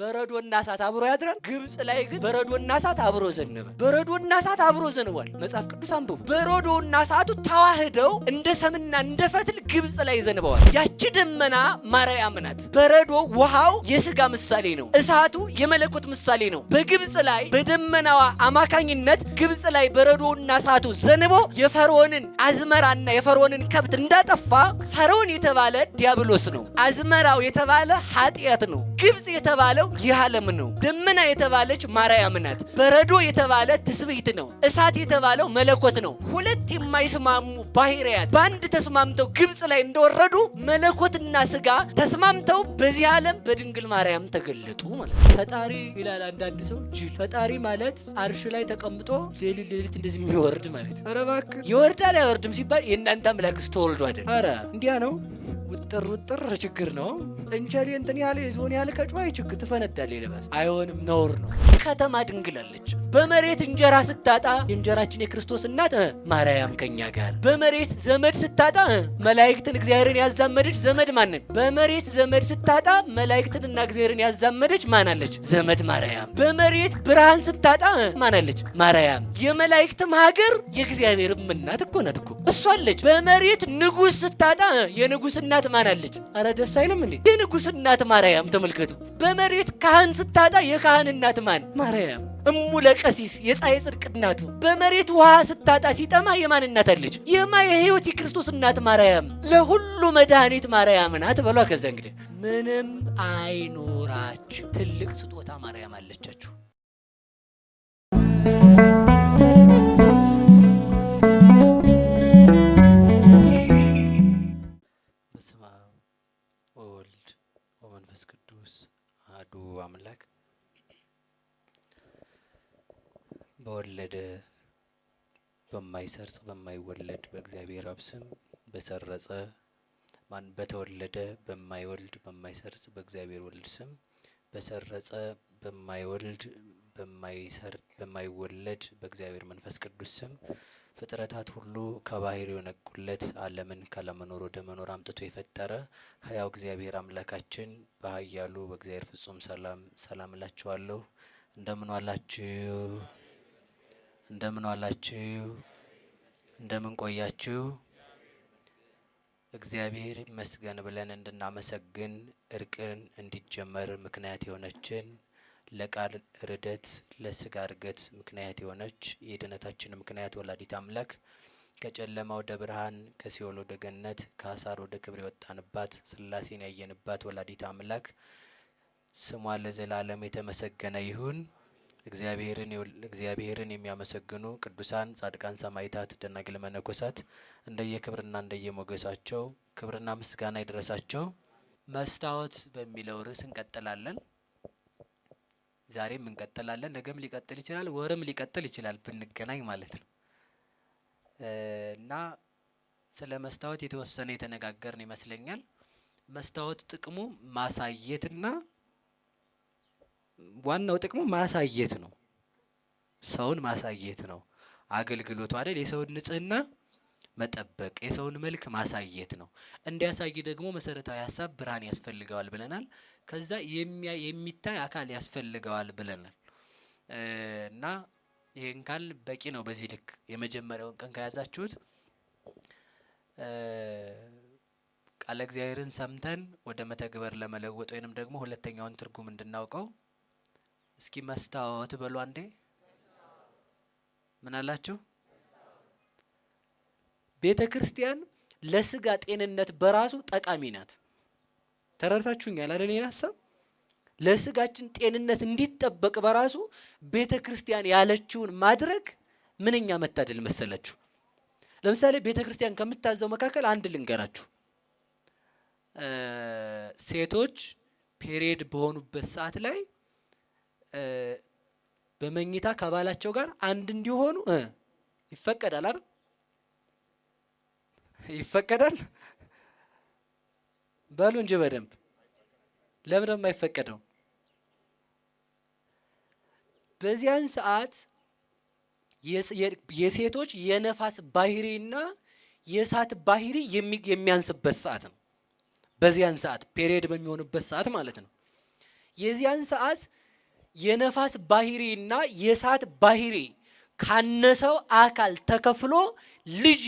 በረዶና እሳት አብሮ ያድራል። ግብጽ ላይ ግን በረዶና እሳት አብሮ ዘነበ። በረዶና እሳት አብሮ ዘንቧል። መጽሐፍ ቅዱስ አንብቡ። በረዶና እሳቱ ተዋህደው እንደ ሰምና እንደ ፈትል ግብጽ ላይ ዘንበዋል። ያቺ ደመና ማርያም ናት። በረዶ ውሃው የሥጋ ምሳሌ ነው። እሳቱ የመለኮት ምሳሌ ነው። በግብጽ ላይ በደመናዋ አማካኝነት ግብጽ ላይ በረዶና እሳቱ ዘንቦ የፈርዖንን አዝመራና የፈርዖንን ከብት እንዳጠፋ ፈርዖን የተባለ ዲያብሎስ ነው። አዝመራው የተባለ ኃጢአት ነው። ግብጽ የተባለው ይህ ዓለም ነው። ደመና የተባለች ማርያም ናት። በረዶ የተባለ ትስብእት ነው። እሳት የተባለው መለኮት ነው። ሁለት የማይስማሙ ባህሪያት በአንድ ተስማምተው ግብጽ ላይ እንደወረዱ መለኮትና ሥጋ ተስማምተው በዚህ ዓለም በድንግል ማርያም ተገለጡ ማለት ነው። ፈጣሪ ይላል አንዳንድ ሰው ጅል። ፈጣሪ ማለት አርሽ ላይ ተቀምጦ ሌሊት እንደዚህ የሚወርድ ማለት ነው። ኧረ እባክህ ይወርዳል አይወርድም ሲባል የእናንተ አምላክስ ተወልዶ አይደል? ኧረ እንዲያ ነው። ውጥር ችግር ነው። እንቸሌ እንትን ያለ የዞን ያለ ከጮይ ችግር ትፈነዳል። ይለበስ አይሆንም፣ ነውር ነው። ከተማ ድንግላለች። በመሬት እንጀራ ስታጣ የእንጀራችን የክርስቶስ እናት ማርያም ከኛ ጋር። በመሬት ዘመድ ስታጣ መላእክትን እግዚአብሔርን ያዛመደች ዘመድ ማንን? በመሬት ዘመድ ስታጣ መላእክትንና እግዚአብሔርን ያዛመደች ማናለች? ዘመድ ማርያም። በመሬት ብርሃን ስታጣ ማናለች? ማርያም። የመላእክትም ሀገር የእግዚአብሔርም እናት እኮ ናት እኮ እሷ አለች። በመሬት ንጉሥ ስታጣ የንጉሥ እናት ማናለች? አረ ደስ አይልም እንዴ? የንጉሥ እናት ማርያም። ተመልከቱ። በመሬት ካህን ስታጣ የካህን እናት ማን? ማርያም። እሙለ ቀሲስ የፀሐይ ጽድቅ እናቱ። በመሬት ውሃ ስታጣ ሲጠማ የማን እናት አለች? የሕይወት የክርስቶስ እናት ማርያም። ለሁሉ መድኃኒት ማርያም ናት በሏ። ከዛ እንግዲህ ምንም አይኖራችሁ ትልቅ ስጦታ ማርያም አለቻችሁ። በስመ አብ ወወልድ ወመንፈስ ቅዱስ አሐዱ አምላክ። በወለደ በማይሰርጽ በማይወለድ በእግዚአብሔር አብ ስም በሰረጸ በተወለደ በማይወልድ በማይሰርጽ በእግዚአብሔር ወልድ ስም በሰረጸ በማይወልድ በማይወለድ በእግዚአብሔር መንፈስ ቅዱስ ስም ፍጥረታት ሁሉ ከባህሪው የነቁለት ዓለምን ካለመኖር ወደ መኖር አምጥቶ የፈጠረ ሕያው እግዚአብሔር አምላካችን በኃያሉ በእግዚአብሔር ፍጹም ሰላም እላችኋለሁ። እንደምን ዋላችሁ? እንደምን ዋላችሁ? እንደምን ቆያችሁ? እግዚአብሔር ይመስገን ብለን እንድናመሰግን እርቅን እንዲጀመር ምክንያት የሆነችን ለቃል ርደት ለስጋ እርገት ምክንያት የሆነች የድነታችን ምክንያት ወላዲት አምላክ ከጨለማ ወደ ብርሃን ከሲኦል ወደ ገነት ከአሳር ወደ ክብር የወጣንባት ሥላሴን ያየንባት ወላዲት አምላክ ስሟ ለዘላለም የተመሰገነ ይሁን። እግዚአብሔርን የሚያመሰግኑ ቅዱሳን ጻድቃን ሰማዕታት ደናግል መነኮሳት እንደየክብርና እንደየሞገሳቸው ክብርና ምስጋና ይድረሳቸው። መስታወት በሚለው ርዕስ እንቀጥላለን። ዛሬም እንቀጥላለን። ነገም ሊቀጥል ይችላል፣ ወርም ሊቀጥል ይችላል ብንገናኝ ማለት ነው። እና ስለ መስታወት የተወሰነ የተነጋገርን ይመስለኛል። መስታወት ጥቅሙ ማሳየትና ዋናው ጥቅሙ ማሳየት ነው። ሰውን ማሳየት ነው አገልግሎቱ አይደል? የሰውን ንጽህና መጠበቅ፣ የሰውን መልክ ማሳየት ነው። እንዲያሳይ ደግሞ መሰረታዊ ሀሳብ ብርሃን ያስፈልገዋል ብለናል። ከዛ የሚታይ አካል ያስፈልገዋል ብለናል። እና ይሄን ካል በቂ ነው። በዚህ ልክ የመጀመሪያውን ቀን ከያዛችሁት ቃለ እግዚአብሔርን ሰምተን ወደ መተግበር ለመለወጥ ወይንም ደግሞ ሁለተኛውን ትርጉም እንድናውቀው እስኪ መስታወት በሉ አንዴ። ምን አላችሁ? ቤተ ክርስቲያን ለስጋ ጤንነት በራሱ ጠቃሚ ናት። ተረድታችሁኛል አይደል? ይሄን ሀሳብ ለስጋችን ጤንነት እንዲጠበቅ በራሱ ቤተ ክርስቲያን ያለችውን ማድረግ ምንኛ መታደል መሰላችሁ። ለምሳሌ ቤተ ክርስቲያን ከምታዘው መካከል አንድ ልንገራችሁ። ሴቶች ፔሪየድ በሆኑበት ሰዓት ላይ በመኝታ ከባላቸው ጋር አንድ እንዲሆኑ ይፈቀዳል አይደል? ይፈቀዳል በሉ እንጂ በደንብ። ለምን ነው የማይፈቀደው? በዚያን ሰዓት የሴቶች የነፋስ ባህሪና የእሳት ባህሪ የሚያንስበት ሰዓት ነው። በዚያን ሰዓት ፔሪየድ በሚሆንበት ሰዓት ማለት ነው። የዚያን ሰዓት የነፋስ ባህሪና የእሳት ባህሪ ካነሰው አካል ተከፍሎ ልጅ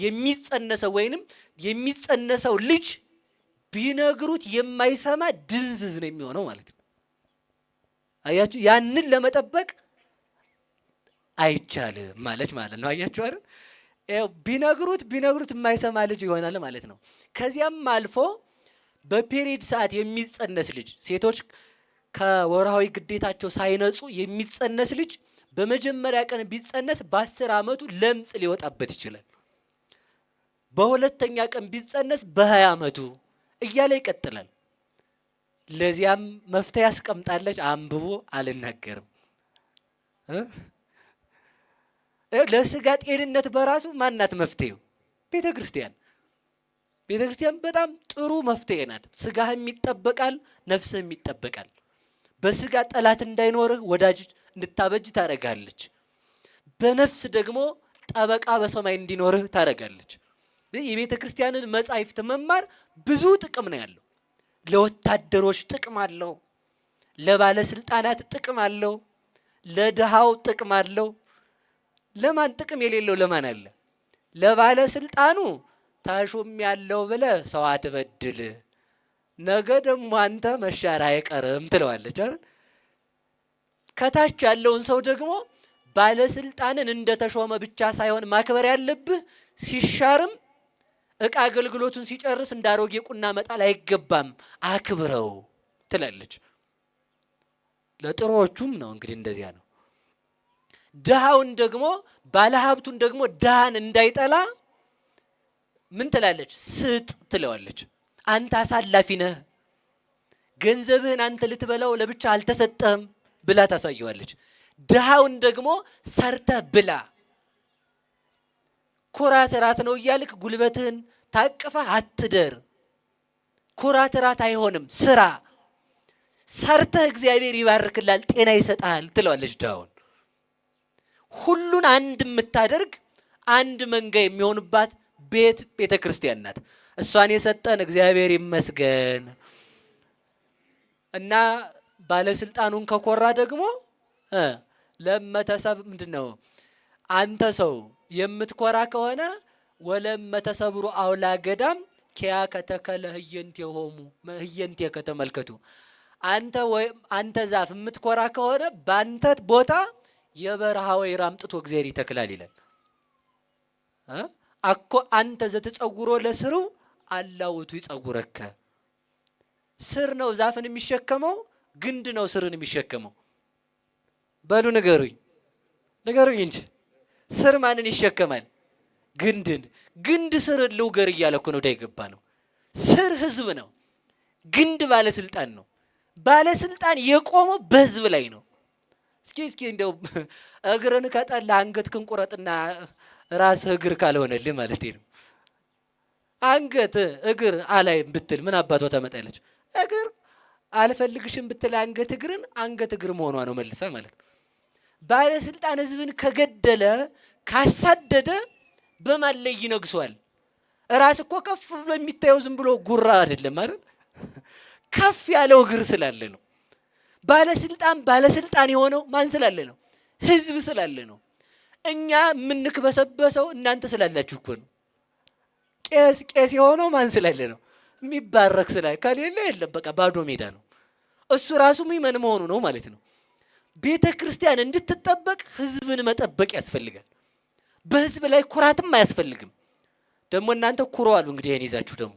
የሚጸነሰው ወይንም የሚጸነሰው ልጅ ቢነግሩት የማይሰማ ድንዝዝ ነው የሚሆነው ማለት ነው። አያችሁ፣ ያንን ለመጠበቅ አይቻልም ማለት ነው። አያችሁ አይደል? ቢነግሩት የማይሰማ ልጅ ይሆናል ማለት ነው። ከዚያም አልፎ በፔሪድ ሰዓት የሚጸነስ ልጅ፣ ሴቶች ከወርሃዊ ግዴታቸው ሳይነጹ የሚጸነስ ልጅ በመጀመሪያ ቀን ቢጸነስ በ10 ዓመቱ ለምጽ ሊወጣበት ይችላል። በሁለተኛ ቀን ቢጸነስ በ20 ዓመቱ እያለ ይቀጥላል። ለዚያም መፍትሄ ያስቀምጣለች። አንብቦ አልናገርም። ለስጋ ጤንነት በራሱ ማናት መፍትሄው? ቤተ ክርስቲያን በጣም ጥሩ መፍትሄ ናት። ስጋህም ይጠበቃል፣ ነፍስህም ይጠበቃል። በስጋ ጠላት እንዳይኖርህ ወዳጅ እንድታበጅ ታደርጋለች። በነፍስ ደግሞ ጠበቃ በሰማይ እንዲኖርህ ታደርጋለች። የቤተ ክርስቲያንን መጻሕፍት መማር ብዙ ጥቅም ነው ያለው። ለወታደሮች ጥቅም አለው፣ ለባለስልጣናት ጥቅም አለው፣ ለድሃው ጥቅም አለው። ለማን ጥቅም የሌለው ለማን አለ? ለባለስልጣኑ ታሾም ያለው ብለህ ሰው አትበድል፣ ነገ ደግሞ አንተ መሻር አይቀርም ትለዋለች አይደል? ከታች ያለውን ሰው ደግሞ ባለስልጣንን እንደተሾመ ብቻ ሳይሆን ማክበር ያለብህ ሲሻርም እቃ አገልግሎቱን ሲጨርስ እንዳሮጌ ቁና መጣል አይገባም፣ አክብረው ትላለች። ለጥሩዎቹም ነው እንግዲህ እንደዚያ ነው። ድሃውን ደግሞ ባለሀብቱን ደግሞ ድሃን እንዳይጠላ ምን ትላለች? ስጥ ትለዋለች። አንተ አሳላፊ ነህ፣ ገንዘብህን አንተ ልትበላው ለብቻ አልተሰጠህም ብላ ታሳየዋለች። ድሃውን ደግሞ ሰርተህ ብላ። ኩራት ራት ነው እያልክ ጉልበትህን ታቅፈህ አትደር። ኩራት ራት አይሆንም። ስራ ሰርተህ እግዚአብሔር ይባርክላል፣ ጤና ይሰጣል ትለዋለች ድሃውን። ሁሉን አንድ የምታደርግ አንድ መንጋ የሚሆንባት ቤተ ክርስቲያን ናት። እሷን የሰጠን እግዚአብሔር ይመስገን። እና ባለስልጣኑን ከኮራ ደግሞ ለመተሰብ ምንድነው? አንተ ሰው የምትኮራ ከሆነ ወለመተሰብሩ አውላ ገዳም ኪያ ከተከለ ህየንቴ ከተመልከቱ። አንተ ዛፍ የምትኮራ ከሆነ ባንተ ቦታ የበረሃ ወይራ አምጥቶ እግዚአብሔር ይተክላል ይላል። አኮ አንተ ዘትጸውሮ ለስሩ አላውቱ ይጸውረከ። ስር ነው ዛፍን የሚሸከመው፣ ግንድ ነው ስርን የሚሸከመው? በሉ ንገሩኝ እንጂ ስር ማንን ይሸከማል? ግንድን። ግንድ ስርን ልውገር እያለ እኮ ነው ዳይገባ ነው። ስር ህዝብ ነው፣ ግንድ ባለስልጣን ነው። ባለስልጣን የቆመው በህዝብ ላይ ነው። እስኪ እንደው እግርን ከጠላ አንገትህን ቁረጥና ራስህ እግር ካልሆነልህ ማለት ነው። አንገት እግር አላይም ብትል ምን አባቷ ታመጣለች? እግር አልፈልግሽም ብትል አንገት እግር መሆኗ ነው መልሳ ማለት ነው። ባለስልጣን ህዝብን ከገደለ ካሳደደ በማን ላይ ይነግሷል? ራስ እኮ ከፍ ብሎ የሚታየው ዝም ብሎ ጉራ አይደለም አይደል? ከፍ ያለው እግር ስላለ ነው። ባለስልጣን የሆነው ማን ስላለ ነው? ህዝብ ስላለ ነው። እኛ የምንክበሰበሰው እናንተ ስላላችሁ እኮ ነው። ቄስ የሆነው ማን ስላለ ነው? የሚባረክ ስላለ፣ ከሌለ የለም በቃ ባዶ ሜዳ ነው። እሱ ራሱ ምእመን መሆኑ ነው ማለት ነው። ቤተ ክርስቲያን እንድትጠበቅ ህዝብን መጠበቅ ያስፈልጋል። በህዝብ ላይ ኩራትም አያስፈልግም። ደግሞ እናንተ ኩረዋል እንግዲህ ይሄን ይዛችሁ ደግሞ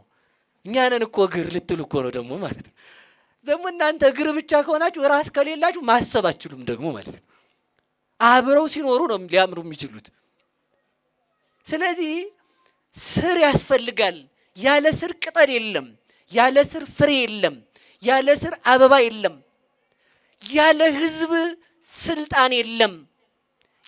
እኛ ነን እኮ እግር ልትሉ እኮ ነው ደግሞ ማለት ነው። ደግሞ እናንተ እግር ብቻ ከሆናችሁ ራስ ከሌላችሁ ማሰብ አትችሉም ደግሞ ማለት ነው። አብረው ሲኖሩ ነው ሊያምሩ የሚችሉት። ስለዚህ ስር ያስፈልጋል። ያለ ስር ቅጠል የለም፣ ያለ ስር ፍሬ የለም፣ ያለ ስር አበባ የለም፣ ያለ ህዝብ ስልጣን የለም።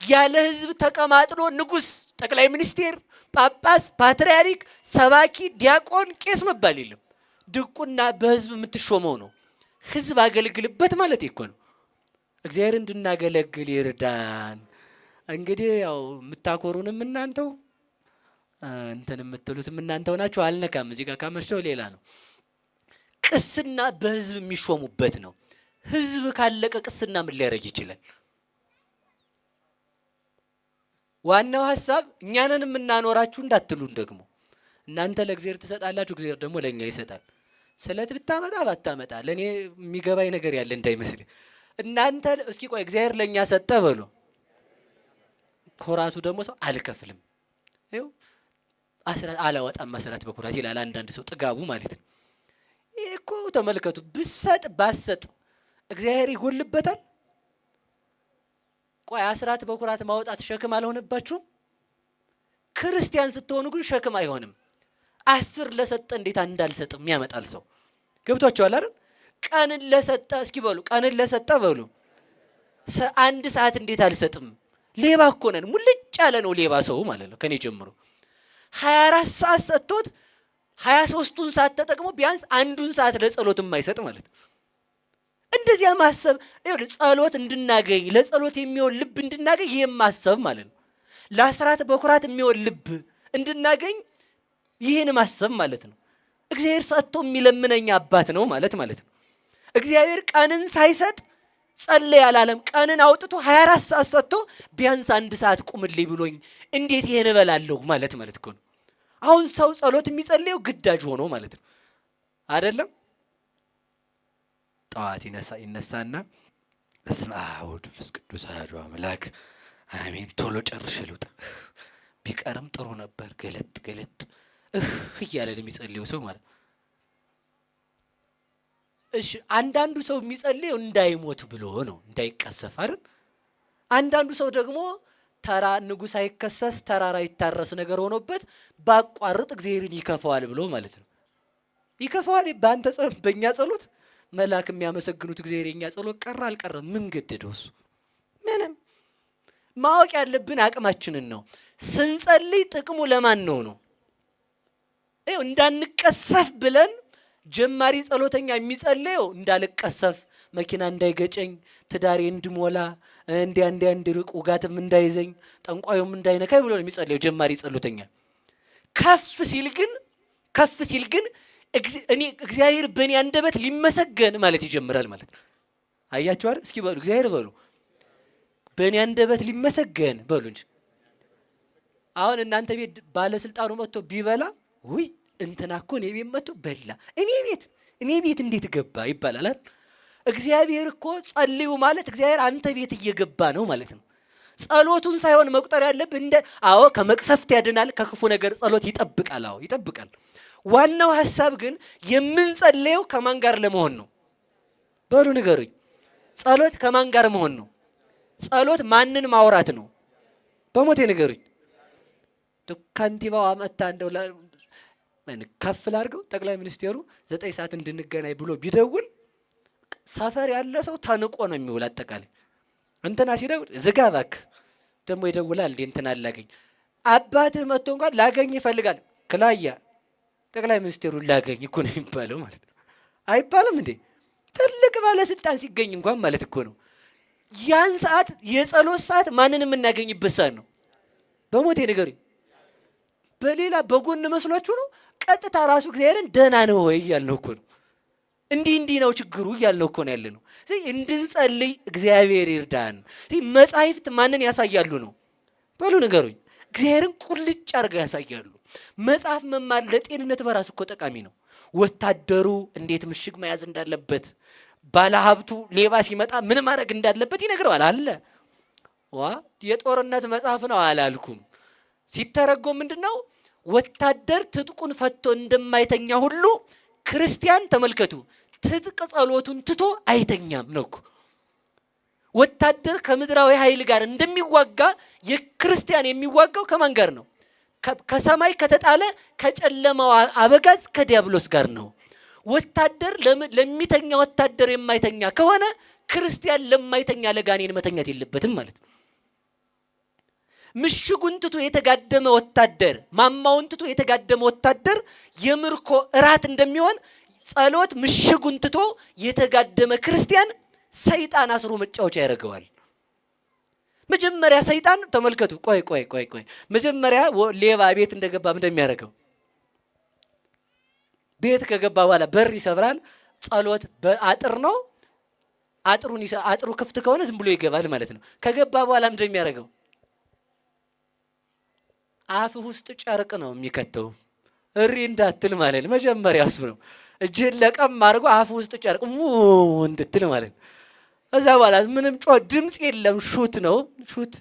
ያለ ህዝብ ተቀማጥሎ ንጉስ፣ ጠቅላይ ሚኒስቴር፣ ጳጳስ፣ ፓትርያርክ፣ ሰባኪ፣ ዲያቆን፣ ቄስ መባል የለም። ድቁና በህዝብ የምትሾመው ነው። ህዝብ አገልግልበት ማለት እኮ ነው። እግዚአብሔር እንድናገለግል ይርዳን። እንግዲህ ያው የምታኮሩንም እናንተው እንትን የምትሉትም እናንተው ናችሁ። አልነካም። እዚህ ጋር ካመሸው ሌላ ነው። ቅስና በህዝብ የሚሾሙበት ነው። ህዝብ ካለቀ ቅስና ምን ሊያረግ ይችላል? ዋናው ሐሳብ እኛንን የምናኖራችሁ እንዳትሉን ደግሞ እናንተ ለእግዚአብሔር ትሰጣላችሁ፣ እግዚአብሔር ደግሞ ለኛ ይሰጣል። ስለት ብታመጣ ባታመጣ ለኔ የሚገባኝ ነገር ያለ እንዳይመስል። እናንተ እስኪ ቆይ እግዚአብሔር ለኛ ሰጠ በሉ። ኮራቱ ደግሞ ሰው አልከፍልም ይኸው አስራት አላወጣም መስራት በኩራት ይላል አንዳንድ ሰው ጥጋቡ ማለት ነው። ይሄ እኮ ተመልከቱ ብሰጥ ባሰጥ እግዚአብሔር ይጎልበታል? ቆይ አስራት በኩራት ማውጣት ሸክም አልሆነባችሁም? ክርስቲያን ስትሆኑ ግን ሸክም አይሆንም። 10 ለሰጠ እንዴት እንዳልሰጥም ያመጣል ሰው። ገብቷችኋል አይደል? ቀንን ለሰጠ እስኪ በሉ ቀንን ለሰጠ በሉ 1 ሰዓት እንዴት አልሰጥም? ሌባ እኮ ነን። ሙልጭ ያለ ነው ሌባ ሰው ማለት ነው ከኔ ጀምሮ 24 ሰዓት ሰጥቶት 23ቱን ሰዓት ተጠቅሞ ቢያንስ 1ዱን ሰዓት ለጸሎት የማይሰጥ ማለት ነው። እንደዚያ ማሰብ ጸሎት እንድናገኝ ለጸሎት የሚሆን ልብ እንድናገኝ ይሄን ማሰብ ማለት ነው። ለአስራት በኩራት የሚሆን ልብ እንድናገኝ ይሄን ማሰብ ማለት ነው። እግዚአብሔር ሰጥቶ የሚለምነኝ አባት ነው ማለት ነው። እግዚአብሔር ቀንን ሳይሰጥ ጸለይ አላለም። ቀንን አውጥቶ 24 ሰዓት ሰጥቶ ቢያንስ 1 ሰዓት ቁምልኝ ብሎኝ እንዴት ይሄን እበላለሁ ማለት እኮ ነው። አሁን ሰው ጸሎት የሚጸልየው ግዳጅ ሆኖ ማለት ነው አይደለም። ጠዋት ይነሳና በስመ አብ ወወልድ ወመንፈስ ቅዱስ አሐዱ አምላክ አሜን ቶሎ ጨርሼ ልውጣ ቢቀርም ጥሩ ነበር ገለጥ ገለጥ እያለ የሚጸልየው ሰው ማለት ነው። እሺ አንዳንዱ ሰው የሚጸልየው እንዳይሞት ብሎ ነው እንዳይቀሰፍ አይደል። አንዳንዱ ሰው ደግሞ ተራ ንጉሥ አይከሰስ ተራራ ይታረስ ነገር ሆኖበት ባቋርጥ እግዚአብሔርን ይከፋዋል ብሎ ማለት ነው። ይከፋዋል በአንተ ጸሎት በእኛ ጸሎት መልአክ የሚያመሰግኑት እግዚአብሔር የኛ ጸሎት ቀረ አልቀረ ምን ገደደው እሱ? ምንም። ማወቅ ያለብን አቅማችንን ነው። ስንጸልይ ጥቅሙ ለማን ነው? ይኸው እንዳንቀሰፍ ብለን ጀማሪ ጸሎተኛ የሚጸልየው እንዳልቀሰፍ መኪና እንዳይገጨኝ ትዳሬ እንድሞላ እንዲያ እንድርቅ ውጋትም እንዳይዘኝ ጠንቋዩም እንዳይነካይ ብሎ ነው የሚጸልየው ጀማሪ ጸሎተኛ። ከፍ ሲል ግን እኔ እግዚአብሔር በእኔ አንደበት ሊመሰገን ማለት ይጀምራል ማለት ነው። አያችሁ አይደል? እስኪ በሉ እግዚአብሔር በሉ በእኔ አንደበት ሊመሰገን በሉ እንጂ። አሁን እናንተ ቤት ባለስልጣኑ መጥቶ ቢበላ ውይ እንትና እኮ እኔ ቤት መጥቶ በላ እኔ ቤት እንዴት ገባ ይባላል አይደል? እግዚአብሔር እኮ ጸልዩ ማለት እግዚአብሔር አንተ ቤት እየገባ ነው ማለት ነው። ጸሎቱን ሳይሆን መቁጠር ያለብህ አዎ ከመቅሰፍት ያድናል ከክፉ ነገር ጸሎት ይጠብቃል። አዎ ይጠብቃል። ዋናው ሐሳብ ግን የምንጸልየው ከማን ጋር ለመሆን ነው? በሉ ንገሩኝ። ጸሎት ከማን ጋር መሆን ነው? ጸሎት ማንን ማውራት ነው? በሞቴ ንገሩኝ። ከንቲባው አመጣ እንደው ከፍ ላድርገው ጠቅላይ ሚኒስቴሩ 9 ሰዓት እንድንገናኝ ብሎ ቢደውል ሰፈር ያለ ሰው ተንቆ ነው የሚውል። አጠቃላይ እንትና ሲደውል ዝጋ እባክህ ደግሞ ይደውላል እንትና ላገኝ አባትህ መጥቶ እንኳን ላገኝ ይፈልጋል ክላያ ጠቅላይ ሚኒስቴሩን ላገኝ እኮ ነው የሚባለው ማለት ነው። አይባልም እንዴ? ትልቅ ባለስልጣን ሲገኝ እንኳን ማለት እኮ ነው። ያን ሰዓት የጸሎት ሰዓት ማንንም የምናገኝበት ሰዓት ነው። በሞቴ ንገሩኝ። በሌላ በጎን መስሏችሁ ነው? ቀጥታ ራሱ እግዚአብሔርን ደህና ነው ወይ እያልነው እኮ ነው። እንዲህ ነው ችግሩ እያልነው እኮ ነው ያለነው። ስለዚህ እንድንጸልይ እግዚአብሔር ይርዳን። ስለዚህ መጻሕፍት ማንን ያሳያሉ ነው? በሉ ንገሩኝ። እግዚአብሔርን ቁልጭ አድርገው ያሳያሉ። መጽሐፍ መማር ለጤንነት በራሱ እኮ ጠቃሚ ነው። ወታደሩ እንዴት ምሽግ መያዝ እንዳለበት፣ ባለሀብቱ ሌባ ሲመጣ ምን ማድረግ እንዳለበት ይነግረዋል አለ። የጦርነት መጽሐፍ ነው አላልኩም። ሲተረጎም ምንድነው? ወታደር ትጥቁን ፈቶ እንደማይተኛ ሁሉ ክርስቲያን ተመልከቱ ትጥቅ ጸሎቱን ትቶ አይተኛም ነው እኮ። ወታደር ከምድራዊ ኃይል ጋር እንደሚዋጋ የክርስቲያን የሚዋጋው ከማን ጋር ነው? ከሰማይ ከተጣለ ከጨለማው አበጋዝ ከዲያብሎስ ጋር ነው። ወታደር ለሚተኛ ወታደር የማይተኛ ከሆነ ክርስቲያን ለማይተኛ ለጋኔን መተኛት የለበትም ማለት ነው። ምሽጉን ትቶ የተጋደመ ወታደር ማማውን ትቶ የተጋደመ ወታደር የምርኮ እራት እንደሚሆን ጸሎት ምሽጉን ትቶ የተጋደመ ክርስቲያን ሰይጣን አስሮ መጫወቻ ያደርገዋል። መጀመሪያ ሰይጣን ተመልከቱ። ቆይ መጀመሪያ ሌባ ቤት እንደገባ እንደሚያደርገው ቤት ከገባ በኋላ በር ይሰብራል። ጸሎት በአጥር ነው አጥሩ ክፍት ከሆነ ዝም ብሎ ይገባል ማለት ነው። ከገባ በኋላ ምንድን ነው የሚያደርገው? አፍህ ውስጥ ጨርቅ ነው የሚከተው። እሪ እንዳትል ማለት ነው። መጀመሪያ እሱ ነው። እጅህን ለቀም አድርጎ አፍህ ውስጥ ጨርቅ እንድትል ማለት ነው። እዛ በኋላ ምንም ድምፅ የለም። ሹት ነው። ሹት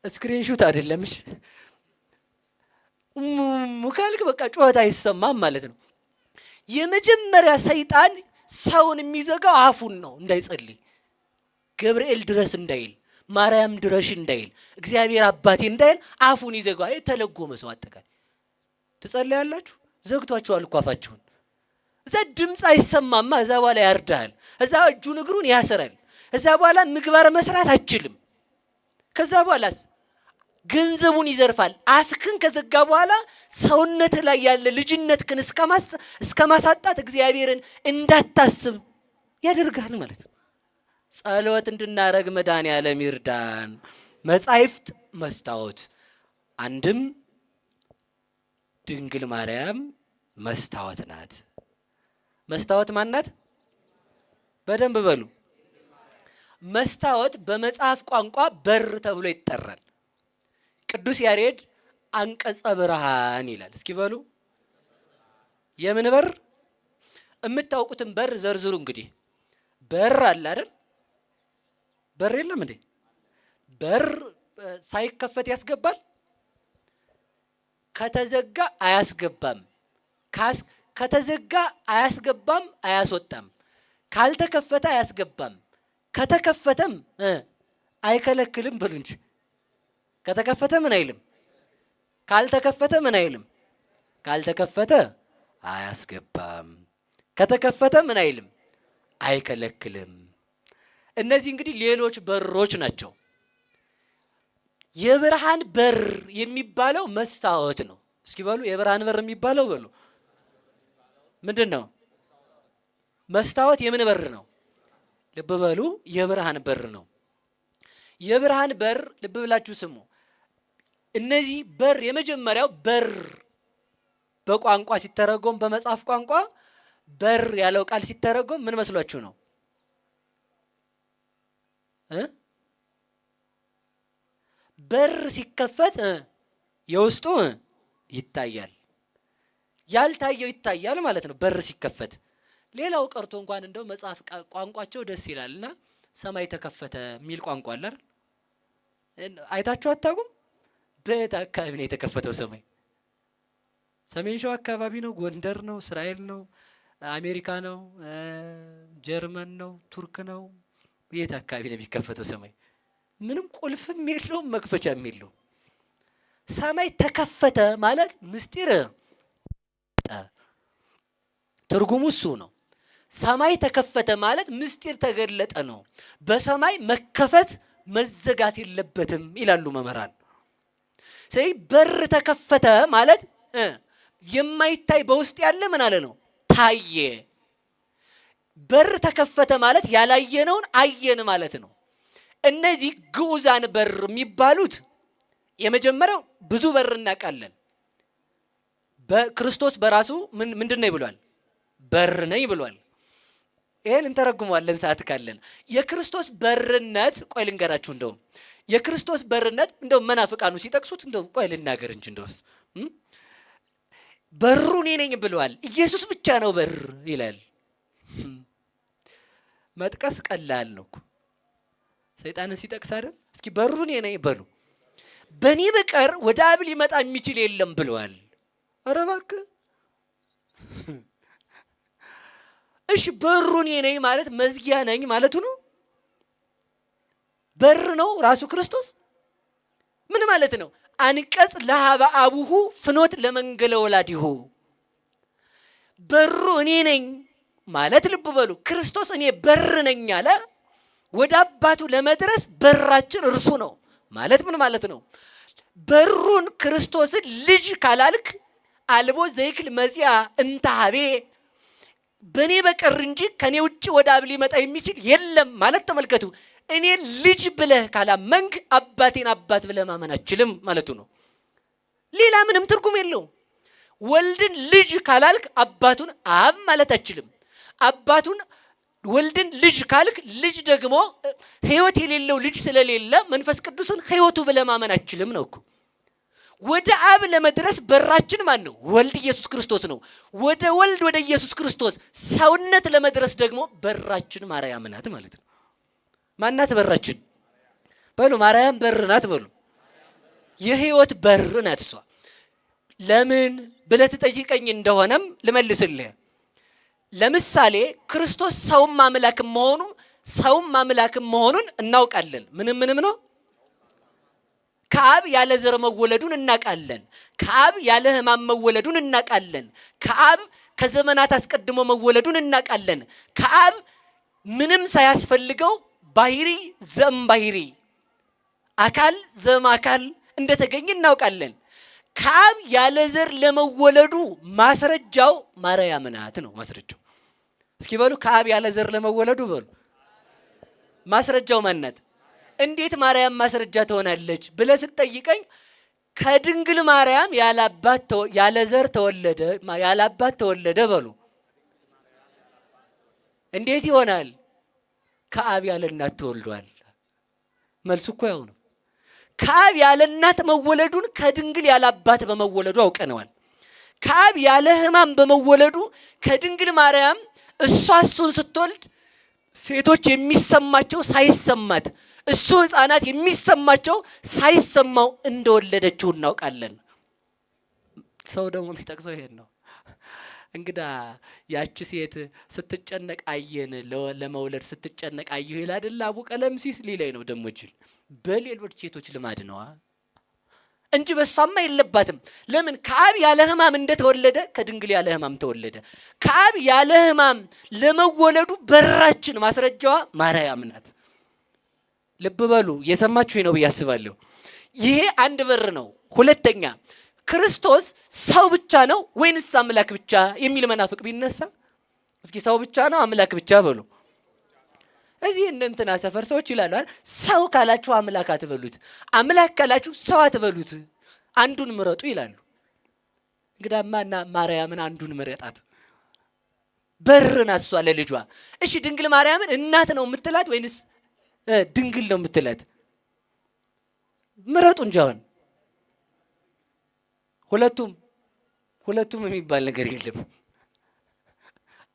ስክሪን ሹት አይደለም። እሺ ሙካልክ በቃ ጩኸት አይሰማም ማለት ነው። የመጀመሪያ ሰይጣን ሰውን የሚዘጋው አፉን ነው። እንዳይጸልይ፣ ገብርኤል ድረስ እንዳይል፣ ማርያም ድረሽ እንዳይል፣ እግዚአብሔር አባቴ እንዳይል አፉን ይዘጋው። የተለጎመ ሰው አጠቃላይ ትጸልያላችሁ፣ ዘግቷችኋል እኮ አፋችሁን። እዛ ድምፅ አይሰማማ። እዛ በኋላ ያርዳል። እዛ እጁን እግሩን ያሰራል። እዛ በኋላ ምግባር መስራት አትችልም። ከዛ በኋላስ ገንዘቡን ይዘርፋል። አፍክን ከዘጋ በኋላ ሰውነት ላይ ያለ ልጅነትክን እስከ ማሳጣት እግዚአብሔርን እንዳታስብ ያደርጋል ማለት ነው። ጸሎት እንድናረግ መድኃኔዓለም ይርዳን። መጻሕፍት መስታወት፣ አንድም ድንግል ማርያም መስታወት ናት። መስታወት ማን ናት? በደንብ በሉ። መስታወት በመጽሐፍ ቋንቋ በር ተብሎ ይጠራል። ቅዱስ ያሬድ አንቀጸ ብርሃን ይላል። እስኪ በሉ የምን በር? የምታውቁትን በር ዘርዝሩ። እንግዲህ በር አለ አይደል? በር የለም እንዴ? በር ሳይከፈት ያስገባል፣ ከተዘጋ አያስገባም። ከተዘጋ አያስገባም፣ አያስወጣም። ካልተከፈተ አያስገባም፣ ከተከፈተም አይከለክልም። በሉ እንጂ ከተከፈተ ምን አይልም? ካልተከፈተ ምን አይልም? ካልተከፈተ አያስገባም፣ ከተከፈተ ምን አይልም? አይከለክልም። እነዚህ እንግዲህ ሌሎች በሮች ናቸው። የብርሃን በር የሚባለው መስታወት ነው። እስኪ በሉ የብርሃን በር የሚባለው በሉ ምንድን ነው? መስታወት የምን በር ነው? ልብ በሉ የብርሃን በር ነው። የብርሃን በር ልብ ብላችሁ ስሙ። እነዚህ በር የመጀመሪያው በር በቋንቋ ሲተረጎም በመጽሐፍ ቋንቋ በር ያለው ቃል ሲተረጎም ምን መስሏችሁ ነው? በር ሲከፈት የውስጡ ይታያል፣ ያልታየው ይታያል ማለት ነው። በር ሲከፈት ሌላው ቀርቶ እንኳን እንደው መጽሐፍ ቋንቋቸው ደስ ይላልና ሰማይ ተከፈተ የሚል ቋንቋ አለ አይደል? አይታችሁ አታውቁም? በየት አካባቢ ነው የተከፈተው ሰማይ? ሰሜን ሸዋ አካባቢ ነው? ጎንደር ነው? እስራኤል ነው? አሜሪካ ነው? ጀርመን ነው? ቱርክ ነው? የት አካባቢ ነው የሚከፈተው ሰማይ? ምንም ቁልፍም የለውም መክፈቻም የለውም። ሰማይ ተከፈተ ማለት ምስጢር ትርጉሙ እሱ ነው። ሰማይ ተከፈተ ማለት ምስጢር ተገለጠ ነው። በሰማይ መከፈት መዘጋት የለበትም ይላሉ መምህራን። ስለዚህ በር ተከፈተ ማለት የማይታይ በውስጥ ያለ ምን አለ ነው? ታየ። በር ተከፈተ ማለት ያላየነውን አየን ማለት ነው። እነዚህ ግዑዛን በር የሚባሉት የመጀመሪያው ብዙ በር እናውቃለን። በክርስቶስ በራሱ ምንድን ነው ብሏል? በር ነኝ ብሏል። ይሄን እንተረጉመዋለን ሰዓት ካለን። የክርስቶስ በርነት ቆይ ልንገራችሁ። እንደውም የክርስቶስ በርነት እንደውም መናፍቃኑ ሲጠቅሱት እንደውም ቆይ ልናገር እንጂ እንደውስ በሩ እኔ ነኝ ብለዋል። ኢየሱስ ብቻ ነው በር ይላል። መጥቀስ ቀላል ነው እኮ ሰይጣንን ሲጠቅስ አይደል? እስኪ በሩ እኔ ነኝ በሉ። በእኔ በቀር ወደ አብ ሊመጣ የሚችል የለም ብለዋል። ኧረ እባክህ እሺ በሩ እኔ ነኝ ማለት መዝጊያ ነኝ ማለቱ ነው? በር ነው ራሱ ክርስቶስ? ምን ማለት ነው? አንቀጽ ለሀበ አቡሁ ፍኖት ለመንገለ ወላዲሁ። በሩ እኔ ነኝ ማለት ልብ በሉ ክርስቶስ እኔ በር ነኝ አለ። ወደ አባቱ ለመድረስ በራችን እርሱ ነው ማለት ምን ማለት ነው? በሩን ክርስቶስን ልጅ ካላልክ አልቦ ዘይክል መዚያ እንታሃቤ በእኔ በቀር እንጂ ከኔ ውጭ ወደ አብ ሊመጣ የሚችል የለም ማለት ተመልከቱ። እኔ ልጅ ብለህ ካላመንክ አባቴን አባት ብለህ ማመን አትችልም ማለቱ ነው። ሌላ ምንም ትርጉም የለውም። ወልድን ልጅ ካላልክ አባቱን አብ ማለት አትችልም። አባቱን ወልድን ልጅ ካልክ ልጅ ደግሞ ሕይወት የሌለው ልጅ ስለሌለ መንፈስ ቅዱስን ሕይወቱ ብለህ ማመን አትችልም ነው እኮ። ወደ አብ ለመድረስ በራችን ማን ነው? ወልድ ኢየሱስ ክርስቶስ ነው። ወደ ወልድ ወደ ኢየሱስ ክርስቶስ ሰውነት ለመድረስ ደግሞ በራችን ማርያም ናት ማለት ነው። ማናት በራችን? በሉ ማርያም በር ናት በሉ። የሕይወት በር ናት እሷ። ለምን ብለህ ትጠይቀኝ እንደሆነም ልመልስልህ። ለምሳሌ ክርስቶስ ሰውም አምላክም መሆኑን እናውቃለን። ምንም ነው። ከአብ ያለ ዘር መወለዱን እናውቃለን። ከአብ ያለ ሕማም መወለዱን እናውቃለን። ከአብ ከዘመናት አስቀድሞ መወለዱን እናውቃለን። ከአብ ምንም ሳያስፈልገው ባህሪ ዘም ባህሪ አካል ዘም አካል እንደተገኘ እናውቃለን። ከአብ ያለ ዘር ለመወለዱ ማስረጃው ማርያም ናት ነው ማስረጃው። እስኪ በሉ ከአብ ያለ ዘር ለመወለዱ በሉ ማስረጃው ማናት? እንዴት ማርያም ማስረጃ ትሆናለች ብለህ ስትጠይቀኝ ከድንግል ማርያም ያለ ዘር ተወለደ ያለ አባት ተወለደ በሉ። እንዴት ይሆናል? ከአብ ያለ እናት ተወልዷል። መልሱ እኮ ያው ነው። ከአብ ያለ እናት መወለዱን ከድንግል ያለ አባት በመወለዱ አውቀነዋል። ከአብ ያለ ሕማም በመወለዱ ከድንግል ማርያም እሱን ስትወልድ ሴቶች የሚሰማቸው ሳይሰማት እሱ ሕፃናት የሚሰማቸው ሳይሰማው እንደወለደችው እናውቃለን። ሰው ደግሞ የሚጠቅሰው ይሄን ነው። እንግዳ ያቺ ሴት ስትጨነቅ አየን፣ ለመውለድ ስትጨነቅ አየሁ ይላል አይደል? አቡ ቀለምሲስ ሊላይ ነው ደግሞ ጅል። በሌሎች ሴቶች ልማድ ነው እንጂ በሷማ የለባትም። ለምን? ከአብ ያለ ሕማም እንደተወለደ ከድንግል ያለ ሕማም ተወለደ። ከአብ ያለ ሕማም ለመወለዱ በራችን ማስረጃዋ ማርያም ናት። ልብ በሉ፣ እየሰማችሁኝ ነው ብዬ አስባለሁ። ይሄ አንድ በር ነው። ሁለተኛ ክርስቶስ ሰው ብቻ ነው ወይንስ አምላክ ብቻ የሚል መናፍቅ ቢነሳ እስኪ ሰው ብቻ ነው አምላክ ብቻ በሉ። እዚህ እንትና ሰፈር ሰዎች ይላሉ ሰው ካላችሁ አምላክ አትበሉት፣ አምላክ ካላችሁ ሰው አትበሉት፣ አንዱን ምረጡ ይላሉ። እንግዳማና ማርያምን አንዱን ምረጣት። በር ናት እሷ ለልጇ። እሺ ድንግል ማርያምን እናት ነው የምትላት ወይንስ ድንግል ነው የምትላት? ምረጡ እንጂ አሁን ሁለቱም የሚባል ነገር የለም።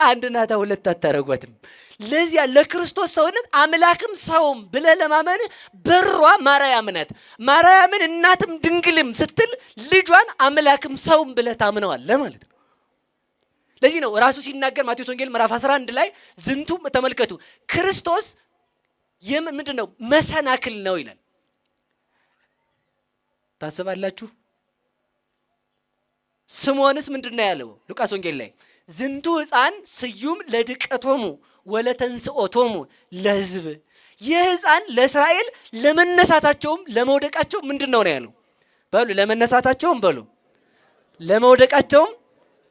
አንድ ናታ፣ ሁለት አታረጓትም። ለዚያ ለክርስቶስ ሰውነት አምላክም ሰውም ብለህ ለማመን በሯ ማርያም ናት። ማርያምን እናትም ድንግልም ስትል ልጇን አምላክም ሰውም ብለህ ታምነዋለህ ማለት ነው። ለዚህ ነው ራሱ ሲናገር ማቴዎስ ወንጌል ምዕራፍ 11 ላይ ዝንቱም ተመልከቱ ክርስቶስ ምንድን ነው መሰናክል ነው ይላል። ታስባላችሁ? ስምዖንስ ምንድን ነው ያለው ሉቃስ ወንጌል ላይ? ዝንቱ ሕፃን ስዩም ለድቀቶሙ ወለተንስኦቶሙ ለሕዝብ። ይህ ሕፃን ለእስራኤል ለመነሳታቸውም ለመውደቃቸው ምንድን ነው ያለው? በሉ ለመነሳታቸውም በሉ ለመውደቃቸውም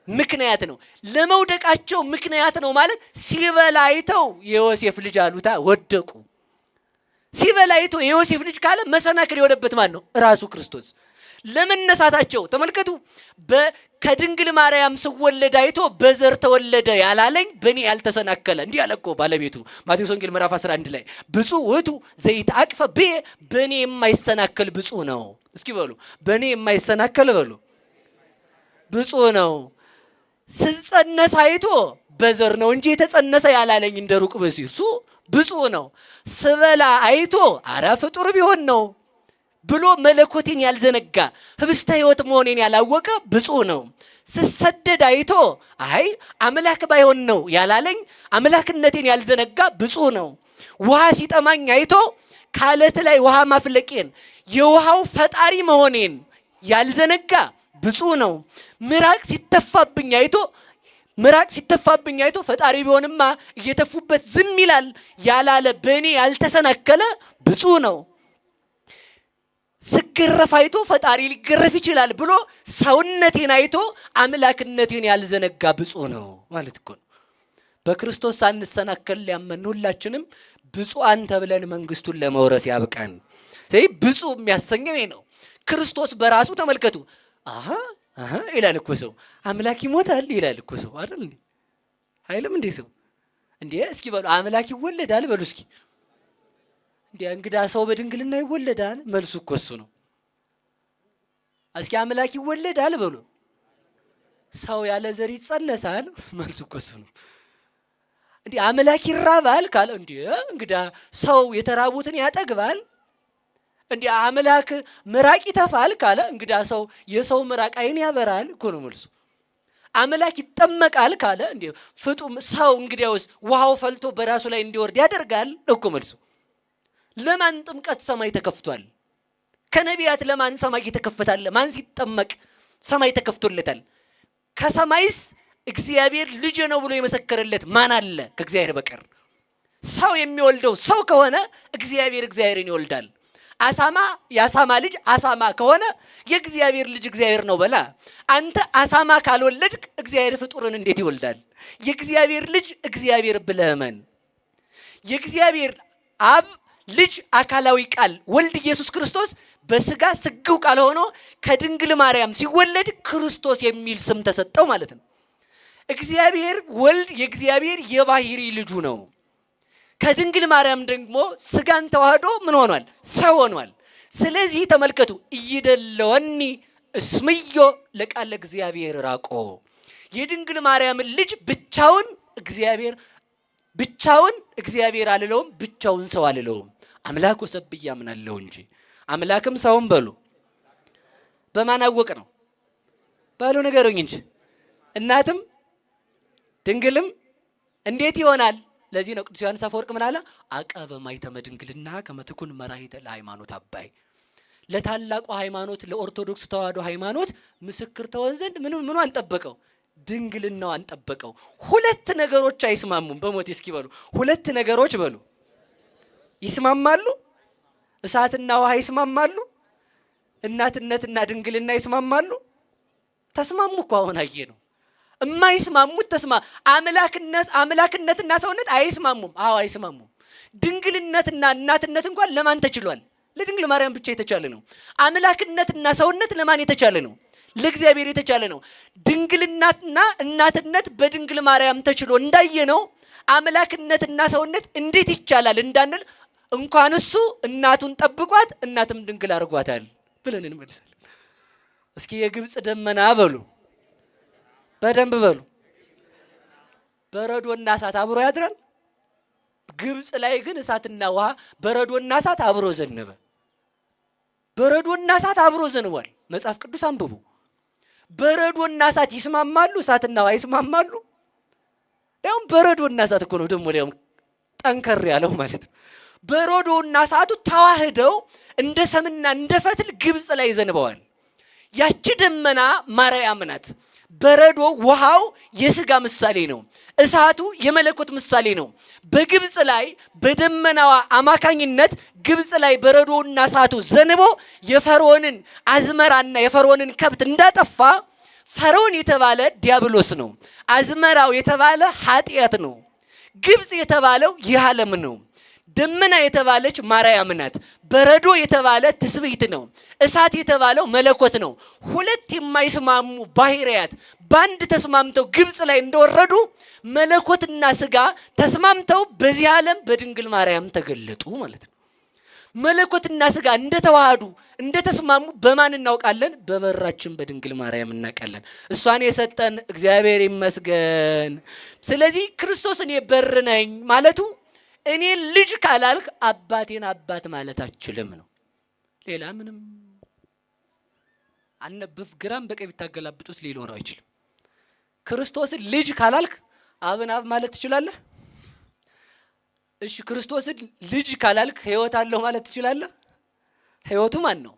ምክንያት ነው። ለመውደቃቸው ምክንያት ነው ማለት ሲበላ አይተው የዮሴፍ ልጅ አሉታ ወደቁ። ሲበላ አይተው የዮሴፍ ልጅ ካለ መሰናክል የሆነበት ማን ነው? ራሱ ክርስቶስ። ለመነሳታቸው ተመልከቱ። ከድንግል ማርያም ስወለድ አይቶ በዘር ተወለደ ያላለኝ በእኔ ያልተሰናከለ እንዲህ አለ እኮ ባለቤቱ ማቴዎስ ወንጌል ምዕራፍ 11 ላይ ብፁዕ ውእቱ ዘይትዐቅፈ ብየ፣ በእኔ የማይሰናከል ብፁዕ ነው። እስኪ በሉ በእኔ የማይሰናከል በሉ ብፁዕ ነው። ስጸነስ አይቶ በዘር ነው እንጂ የተጸነሰ ያላለኝ እንደ ሩቅ ብእሲ እሱ ብፁዕ ነው። ስበላ አይቶ አረ ፍጡር ቢሆን ነው ብሎ መለኮቴን ያልዘነጋ ህብስተ ሕይወት መሆኔን ያላወቀ ብፁዕ ነው። ስሰደድ አይቶ አይ አምላክ ባይሆን ነው ያላለኝ አምላክነቴን ያልዘነጋ ብፁዕ ነው። ውሃ ሲጠማኝ አይቶ ካለት ላይ ውሃ ማፍለቄን የውሃው ፈጣሪ መሆኔን ያልዘነጋ ብፁዕ ነው። ምራቅ ሲተፋብኝ አይቶ ፈጣሪ ቢሆንማ እየተፉበት ዝም ይላል ያላለ በእኔ ያልተሰናከለ ብፁዕ ነው። ስገረፍ አይቶ ፈጣሪ ሊገረፍ ይችላል ብሎ ሰውነቴን አይቶ አምላክነቴን ያልዘነጋ ብፁዕ ነው ማለት እኮ ነው። በክርስቶስ ሳንሰናከል ያመን ሁላችንም ብፁዓን ተብለን መንግስቱን ለመውረስ ያብቃን። ስለዚህ ብፁዕ የሚያሰኘው ነው። ክርስቶስ በራሱ ተመልከቱ ይላል እኮ ሰው አምላክ ይሞታል ይላል እኮ ሰው አይደል እንዴ? አይልም እንዴ? ሰው እንዴ እስኪ በሉ አምላክ ይወለዳል በሉ እስኪ። እንዴ እንግዳ ሰው በድንግልና ይወለዳል? መልሱ እኮ እሱ ነው። እስኪ አምላክ ይወለዳል በሉ። ሰው ያለ ዘር ይጸነሳል? መልሱ እኮ እሱ ነው። እንዴ አምላክ ይራባል ካለ እንዴ እንግዳ ሰው የተራቡትን ያጠግባል? እንዴ አምላክ ምራቅ ይተፋል ካለ እንግዳ ሰው የሰው ምራቅ አይን ያበራል እኮ ነው መልሱ። አምላክ ይጠመቃል ካለ እንዴ ፍጡም ሰው እንግዲያውስ ውሃው ፈልቶ በራሱ ላይ እንዲወርድ ያደርጋል እኮ መልሱ። ለማን ጥምቀት ሰማይ ተከፍቷል? ከነቢያት ለማን ሰማይ የተከፈታል? ማን ሲጠመቅ ሰማይ ተከፍቶለታል? ከሰማይስ እግዚአብሔር ልጅ ነው ብሎ የመሰከረለት ማን አለ ከእግዚአብሔር በቀር? ሰው የሚወልደው ሰው ከሆነ እግዚአብሔርን ይወልዳል። አሳማ የአሳማ ልጅ አሳማ ከሆነ የእግዚአብሔር ልጅ እግዚአብሔር ነው በላ። አንተ አሳማ ካልወለድክ እግዚአብሔር ፍጡርን እንዴት ይወልዳል? የእግዚአብሔር ልጅ እግዚአብሔር ብለህ እመን። የእግዚአብሔር አብ ልጅ አካላዊ ቃል ወልድ ኢየሱስ ክርስቶስ በስጋ ስግው ቃል ሆኖ ከድንግል ማርያም ሲወለድ ክርስቶስ የሚል ስም ተሰጠው ማለት ነው። እግዚአብሔር ወልድ የእግዚአብሔር የባህሪ ልጁ ነው። ከድንግል ማርያም ደግሞ ስጋን ተዋህዶ ምን ሆኗል? ሰው ሆኗል። ስለዚህ ተመልከቱ፣ እይደለወኒ እስምዮ ለቃለ እግዚአብሔር ራቆ። የድንግል ማርያምን ልጅ ብቻውን እግዚአብሔር አልለውም፣ ብቻውን ሰው አልለውም። አምላክ ወሰብ ያምናለው እንጂ አምላክም ሰውም በሉ። በማን አወቅ ነው ባሉ ነገሩኝ እንጂ እናትም ድንግልም እንዴት ይሆናል? ለዚህ ነው ቅዱስ ዮሐንስ አፈወርቅ ምን አለ? አቀበ ማኅተመ ድንግልና ከመ ትኩን መራሒተ ለሃይማኖት አባይ። ለታላቁ ሃይማኖት ለኦርቶዶክስ ተዋህዶ ሃይማኖት ምስክር ተሆን ዘንድ ምኑ አንጠበቀው? ድንግልናው አንጠበቀው። ሁለት ነገሮች አይስማሙም በሞት እስኪ በሉ። ሁለት ነገሮች በሉ ይስማማሉ? እሳትና ውሃ ይስማማሉ? እናትነትና ድንግልና ይስማማሉ? ተስማሙ እኮ አሁን አየ ነው። የማይስማሙት አምላክነትና ሰውነት አይስማሙም። አዎ አይስማሙም። ድንግልነትና እናትነት እንኳን ለማን ተችሏል? ለድንግል ማርያም ብቻ የተቻለ ነው። አምላክነትና ሰውነት ለማን የተቻለ ነው? ለእግዚአብሔር የተቻለ ነው። ድንግልናትና እናትነት በድንግል ማርያም ተችሎ እንዳየ ነው። አምላክነትና ሰውነት እንዴት ይቻላል እንዳንል እንኳን እሱ እናቱን ጠብቋት እናትም ድንግል አድርጓታል ብለን እንመልሳለን። እስኪ የግብፅ ደመና በሉ በደንብ በሉ። በረዶና እሳት አብሮ ያድራል። ግብፅ ላይ ግን እሳትና ውሃ በረዶና እሳት አብሮ ዘነበ። በረዶና እሳት አብሮ ዘንቧል። መጽሐፍ ቅዱስ አንብቡ። በረዶና እሳት ይስማማሉ? እሳትና ውሃ ይስማማሉ? ያውም በረዶና እሳት እኮ ነው ደግሞ ያውም ጠንከር ያለው ማለት ነው። በረዶና እሳቱ ተዋህደው እንደ ሰምና እንደ ፈትል ግብፅ ላይ ዘንበዋል። ያቺ ደመና ማርያም ናት። በረዶ ውሃው የስጋ ምሳሌ ነው። እሳቱ የመለኮት ምሳሌ ነው። በግብፅ ላይ በደመናዋ አማካኝነት ግብፅ ላይ በረዶና እሳቱ ዘንቦ የፈርዖንን አዝመራና የፈርዖንን ከብት እንዳጠፋ ፈርዖን የተባለ ዲያብሎስ ነው። አዝመራው የተባለ ኃጢአት ነው። ግብፅ የተባለው ይህ ዓለም ነው። ደመና የተባለች ማርያም ናት። በረዶ የተባለ ትስብእት ነው። እሳት የተባለው መለኮት ነው። ሁለት የማይስማሙ ባህሪያት በአንድ ተስማምተው ግብፅ ላይ እንደወረዱ መለኮትና ስጋ ተስማምተው በዚህ ዓለም በድንግል ማርያም ተገለጡ ማለት ነው። መለኮትና ስጋ እንደተዋሃዱ እንደተስማሙ በማን እናውቃለን? በበራችን በድንግል ማርያም እናውቃለን። እሷን የሰጠን እግዚአብሔር ይመስገን። ስለዚህ ክርስቶስ እኔ በር ነኝ ማለቱ እኔ ልጅ ካላልክ አባቴን አባት ማለት አችልም ነው። ሌላ ምንም አነበፍ ግራም በቀኝ ብታገላብጡት ሊኖረው አይችልም። ክርስቶስን ልጅ ካላልክ አብን አብ ማለት ትችላለህ? እሺ ክርስቶስን ልጅ ካላልክ ሕይወት አለው ማለት ትችላለህ? ሕይወቱ ማን ነው?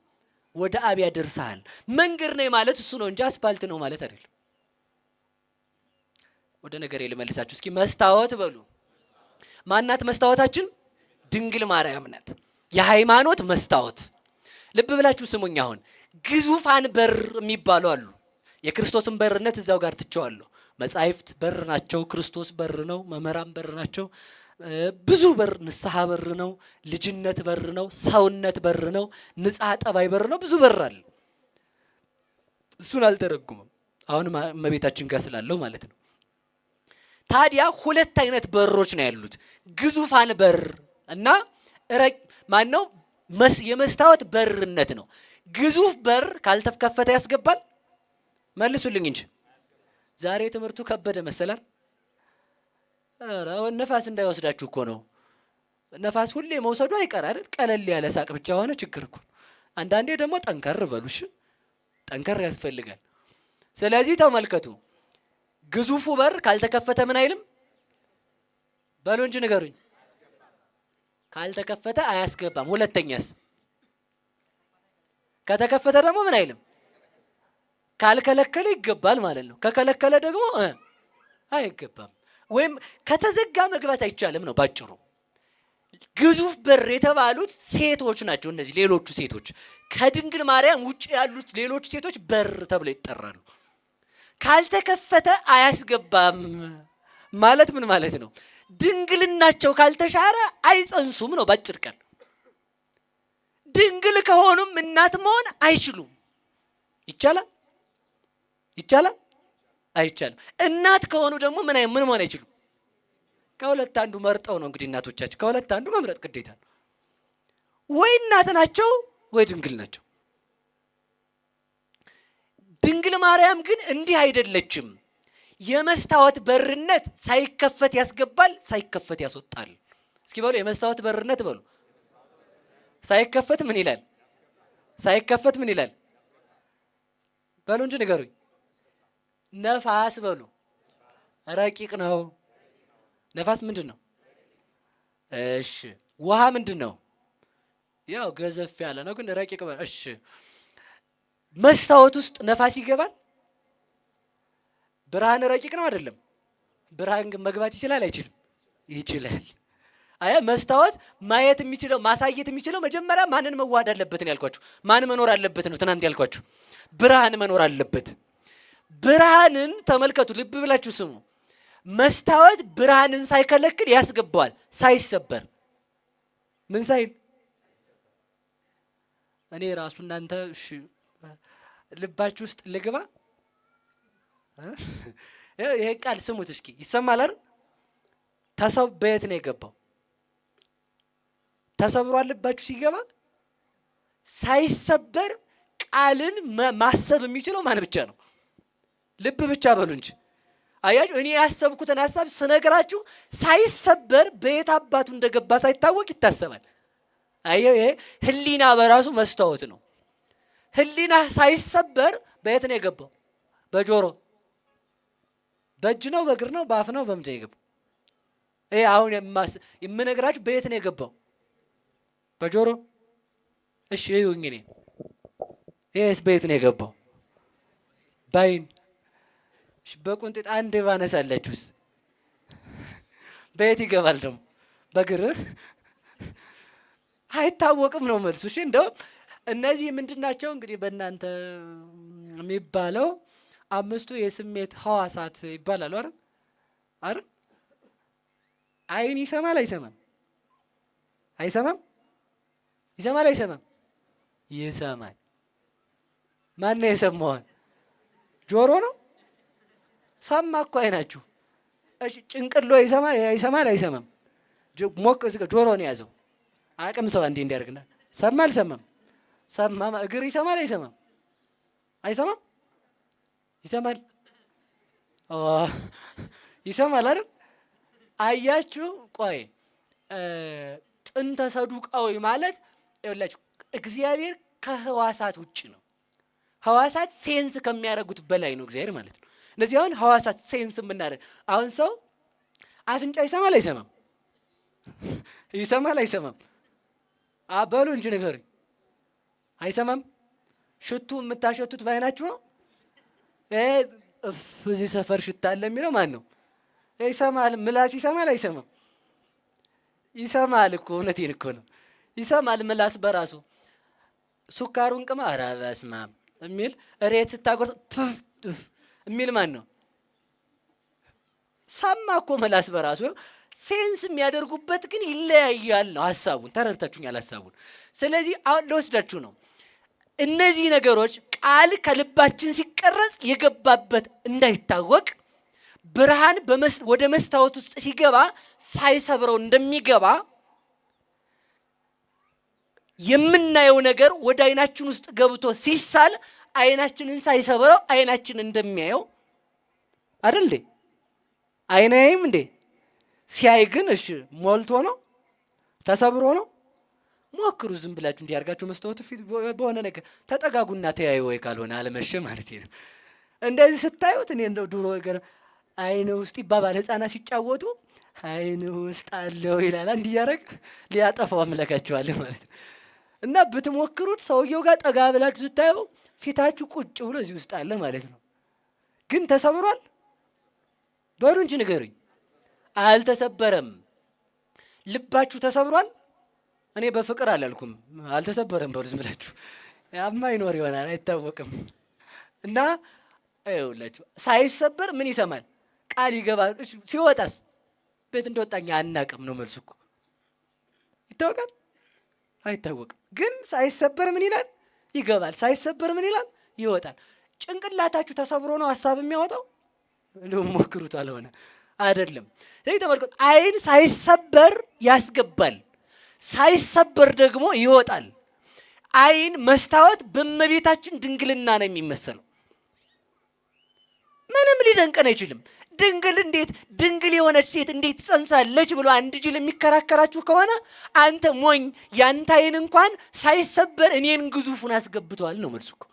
ወደ አብ ያደርሳል። መንገድ ነው ማለት እሱ ነው እንጂ አስፋልት ነው ማለት አይደለም። ወደ ነገር ልመልሳችሁ እስኪ። መስታወት በሉ። ማናት መስታወታችን? ድንግል ማርያም ናት። የሃይማኖት መስታወት። ልብ ብላችሁ ስሙኝ። አሁን ግዙፋን በር የሚባሉ አሉ። የክርስቶስን በርነት እዛው ጋር ትቸዋለሁ። መጻሕፍት በር ናቸው። ክርስቶስ በር ነው። መምህራን በር ናቸው። ብዙ በር፣ ንስሐ በር ነው። ልጅነት በር ነው። ሰውነት በር ነው። ንጽሐ ጠባይ በር ነው። ብዙ በር አለ። እሱን አልተረጉምም አሁን እመቤታችን ጋር ስላለው ማለት ነው። ታዲያ ሁለት አይነት በሮች ነው ያሉት፣ ግዙፋን በር እና ማነው የመስታወት በርነት ነው። ግዙፍ በር ካልተከፈተ ያስገባል? መልሱልኝ እንጂ ዛሬ ትምህርቱ ከበደ መሰላል። ነፋስ እንዳይወስዳችሁ እኮ ነው። ነፋስ ሁሌ መውሰዱ አይቀር አይደል? ቀለል ያለ ሳቅ ብቻ ሆነ ችግር እኮ። አንዳንዴ ደግሞ ጠንከር በሉሽ፣ ጠንከር ያስፈልጋል። ስለዚህ ተመልከቱ፣ ግዙፉ በር ካልተከፈተ ምን አይልም? በሉ እንጂ ንገሩኝ። ካልተከፈተ አያስገባም። ሁለተኛስ? ከተከፈተ ደግሞ ምን አይልም? ካልከለከለ ይገባል ማለት ነው። ከከለከለ ደግሞ አይገባም። ወይም ከተዘጋ መግባት አይቻልም ነው ባጭሩ። ግዙፍ በር የተባሉት ሴቶች ናቸው። እነዚህ ሌሎቹ ሴቶች ከድንግል ማርያም ውጭ ያሉት ሌሎቹ ሴቶች በር ተብለው ይጠራሉ። ካልተከፈተ አያስገባም ማለት ምን ማለት ነው? ድንግልናቸው ካልተሻረ አይጸንሱም ነው ባጭር ቃል። ድንግል ከሆኑም እናት መሆን አይችሉም። ይቻላል? ይቻላል? አይቻልም። እናት ከሆኑ ደግሞ ምን መሆን አይችሉም? ከሁለት አንዱ መርጠው ነው እንግዲህ እናቶቻችን ከሁለት አንዱ መምረጥ ግዴታ ነው። ወይ እናት ናቸው ወይ ድንግል ናቸው። ድንግል ማርያም ግን እንዲህ አይደለችም። የመስታወት በርነት ሳይከፈት ያስገባል፣ ሳይከፈት ያስወጣል። እስኪ በሉ የመስታወት በርነት በሉ። ሳይከፈት ምን ይላል? ሳይከፈት ምን ይላል? በሉ እንጂ ንገሩኝ። ነፋስ በሉ። ረቂቅ ነው። ነፋስ ምንድን ነው? እሺ። ውሃ ምንድን ነው? ያው ገዘፍ ያለ ነው ግን ረቂቅ በሉ። እሺ። መስታወት ውስጥ ነፋስ ይገባል? ብርሃን ረቂቅ ነው አይደለም? ብርሃን ግን መግባት ይችላል አይችልም? ይችላል። አያ መስታወት ማየት የሚችለው ማሳየት የሚችለው መጀመሪያ ማንን መዋሃድ አለበት ነው ያልኳችሁ። ማን መኖር አለበት ነው ትናንት ያልኳችሁ። ብርሃን መኖር አለበት። ብርሃንን ተመልከቱ፣ ልብ ብላችሁ ስሙ። መስታወት ብርሃንን ሳይከለክል ያስገባዋል፣ ሳይሰበር። ምን ሳይል? እኔ ራሱ እናንተ ልባችሁ ውስጥ ልግባ። ይሄ ቃል ስሙት እስኪ። ይሰማል አይደል? በየት ነው የገባው? ተሰብሯል። ልባችሁ ሲገባ ሳይሰበር ቃልን ማሰብ የሚችለው ማን ብቻ ነው? ልብ ብቻ በሉ እንጂ። አያችሁ፣ እኔ ያሰብኩትን ሐሳብ ስነግራችሁ ሳይሰበር በየት አባቱ እንደገባ ሳይታወቅ ይታሰባል። አየው፣ ይሄ ህሊና በራሱ መስታወት ነው። ህሊና ሳይሰበር በየት ነው የገባው? በጆሮ፣ በእጅ ነው፣ በእግር ነው፣ በአፍ ነው፣ በምንድን ነው የገባው? ይሄ አሁን የምነግራችሁ በየት ነው የገባው? በጆሮ። እሺ ይሁን። እኔ ይሄስ በየት ነው የገባው? ባይን። እሺ በቁንጥጥ አንድ ባነሳላችሁስ በየት ይገባል ደግሞ? በግር አይታወቅም ነው መልሱ። እሺ እንደው እነዚህ ምንድናቸው እንግዲህ በእናንተ የሚባለው አምስቱ የስሜት ህዋሳት ይባላሉ አይደል? አይደል? አይን ይሰማል አይሰማም? አይሰማም? ይሰማል አይሰማም? ይሰማል። ማን ነው የሰማው? ጆሮ ነው። ሰማ እኮ አይናችሁ። እሺ ጭንቅሎ ይሰማል አይሰማም? ሞቅ ጆሮ ነው ያዘው። አቅም ሰው አንዴ እንዲያርግና ሰማ አልሰማም? ሰማ። እግር ይሰማል አይሰማም? አይሰማም? ይሰማል። ይሰማል አይደል? አያችሁ። ቆይ ጥንተ ሰዱቃዊ ማለት ይኸውላችሁ እግዚአብሔር ከህዋሳት ውጭ ነው። ህዋሳት ሴንስ ከሚያደርጉት በላይ ነው እግዚአብሔር ማለት ነው። እነዚህ አሁን ህዋሳት ሴንስ የምናደርግ አሁን ሰው አፍንጫ ይሰማል አይሰማም? ይሰማል አይሰማም? በሉ እንጂ ንገሩኝ። አይሰማም? ሽቱ የምታሸቱት ባይናችሁ ነው። እዚህ ሰፈር ሽታ አለ የሚለው ማን ነው? ይሰማል። ምላስ ይሰማል አይሰማም? ይሰማል እኮ። እውነቴን እኮ ነው። ይሰማል ምላስ በራሱ። ሱካሩን ቅማ ኧረ በስመ አብ የሚል እሬት ስታጎርስ የሚል ማን ነው? ሰማ እኮ ምላስ በራሱ። ሴንስ የሚያደርጉበት ግን ይለያያል ነው ሀሳቡን። ተረድታችሁኛል ሀሳቡን? ስለዚህ አሁን ለወስዳችሁ ነው። እነዚህ ነገሮች ቃል ከልባችን ሲቀረጽ የገባበት እንዳይታወቅ ብርሃን ወደ መስታወት ውስጥ ሲገባ ሳይሰብረው እንደሚገባ የምናየው ነገር ወደ አይናችን ውስጥ ገብቶ ሲሳል አይናችንን ሳይሰብረው አይናችን እንደሚያየው አይደል እንዴ? አይናይም እንዴ? ሲያይ ግን እሺ ሞልቶ ነው ተሰብሮ ነው? ሞክሩ ዝም ብላችሁ እንዲያርጋችሁ መስታወት ፊት በሆነ ነገር ተጠጋጉና ተያዩ ወይ ካልሆነ አለመሸ ማለት ነው። እንደዚህ ስታዩት እኔ እንደው ድሮ ነገር አይነ ውስጥ ይባባል ህፃናት ሲጫወቱ አይነ ውስጥ አለው ይላል እንዲህ ያረግ ሊያጠፋው አምላካቸዋል ማለት ነው። እና ብትሞክሩት ሰውየው ጋር ጠጋ ብላችሁ ስታዩ ፊታችሁ ቁጭ ብሎ እዚህ ውስጥ አለ ማለት ነው። ግን ተሰብሯል በሉ እንጂ ንገሩኝ። አልተሰበረም። ልባችሁ ተሰብሯል? እኔ በፍቅር አላልኩም አልተሰበረም በሉ ዝም ብላችሁ ያማ ይኖር ይሆናል አይታወቅም። እና አይውላችሁ ሳይሰበር ምን ይሰማል? ቃል ይገባል። ሲወጣስ ቤት እንደወጣኛ አናቅም ነው መልሱ እኮ። ይታወቃል አይታወቅም። ግን ሳይሰበር ምን ይላል? ይገባል። ሳይሰበር ምን ይላል? ይወጣል። ጭንቅላታችሁ ተሰብሮ ነው ሐሳብ የሚያወጣው? እንደውም ሞክሩት አልሆነ አይደለም። ስለዚህ ተመልከቱ፣ አይን ሳይሰበር ያስገባል፣ ሳይሰበር ደግሞ ይወጣል። አይን መስታወት በእመቤታችን ድንግልና ነው የሚመሰለው። ምንም ሊደንቀን አይችልም። ድንግል እንዴት ድንግል የሆነች ሴት እንዴት ጸንሳለች ብሎ አንድ ጅል የሚከራከራችሁ ከሆነ አንተ ሞኝ፣ ያንተ አይን እንኳን ሳይሰበር እኔን ግዙፉን አስገብቷል ነው መልሱ እኮ።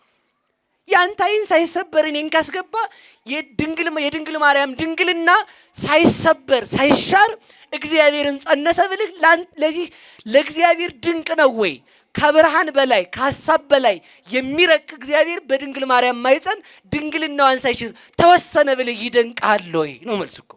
ያንተ አይን ሳይሰበር እኔን ካስገባ የድንግል ማርያም ድንግልና ሳይሰበር ሳይሻር እግዚአብሔርን ጸነሰ ብልህ ለዚህ ለእግዚአብሔር ድንቅ ነው ወይ? ከብርሃን በላይ ከሐሳብ በላይ የሚረቅ እግዚአብሔር በድንግል ማርያም ማይጸን ድንግልናዋን ሳይሽር ተወሰነ ብልህ ይደንቃል ወይ ነው መልሱ እኮ።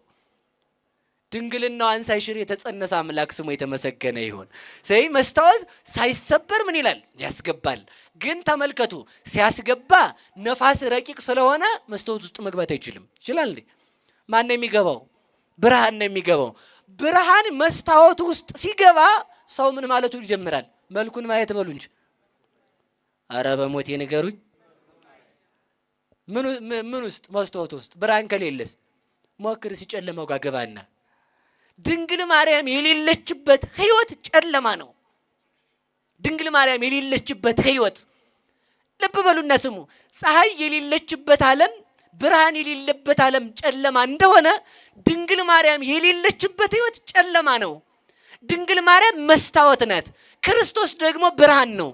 ድንግልናዋን ሳይሽር የተጸነሰ አምላክ ስሙ የተመሰገነ ይሁን። ስለዚህ መስታወት ሳይሰበር ምን ይላል? ያስገባል። ግን ተመልከቱ፣ ሲያስገባ ነፋስ ረቂቅ ስለሆነ መስታወት ውስጥ መግባት አይችልም። ይችላል እንዴ? ማን ነው የሚገባው? ብርሃን ነው የሚገባው። ብርሃን መስታወት ውስጥ ሲገባ ሰው ምን ማለቱ ይጀምራል? መልኩን ማየት በሉ እንጂ። አረ በሞቴ ንገሩኝ። ምን ውስጥ? መስታወት ውስጥ። ብርሃን ከሌለስ ሞክር ሲጨለማው ጋር ገባና ድንግል ማርያም የሌለችበት ህይወት ጨለማ ነው። ድንግል ማርያም የሌለችበት ህይወት ልብ በሉና ስሙ። ፀሐይ የሌለችበት ዓለም ብርሃን የሌለበት ዓለም ጨለማ እንደሆነ ድንግል ማርያም የሌለችበት ህይወት ጨለማ ነው። ድንግል ማርያም መስታወት ናት። ክርስቶስ ደግሞ ብርሃን ነው።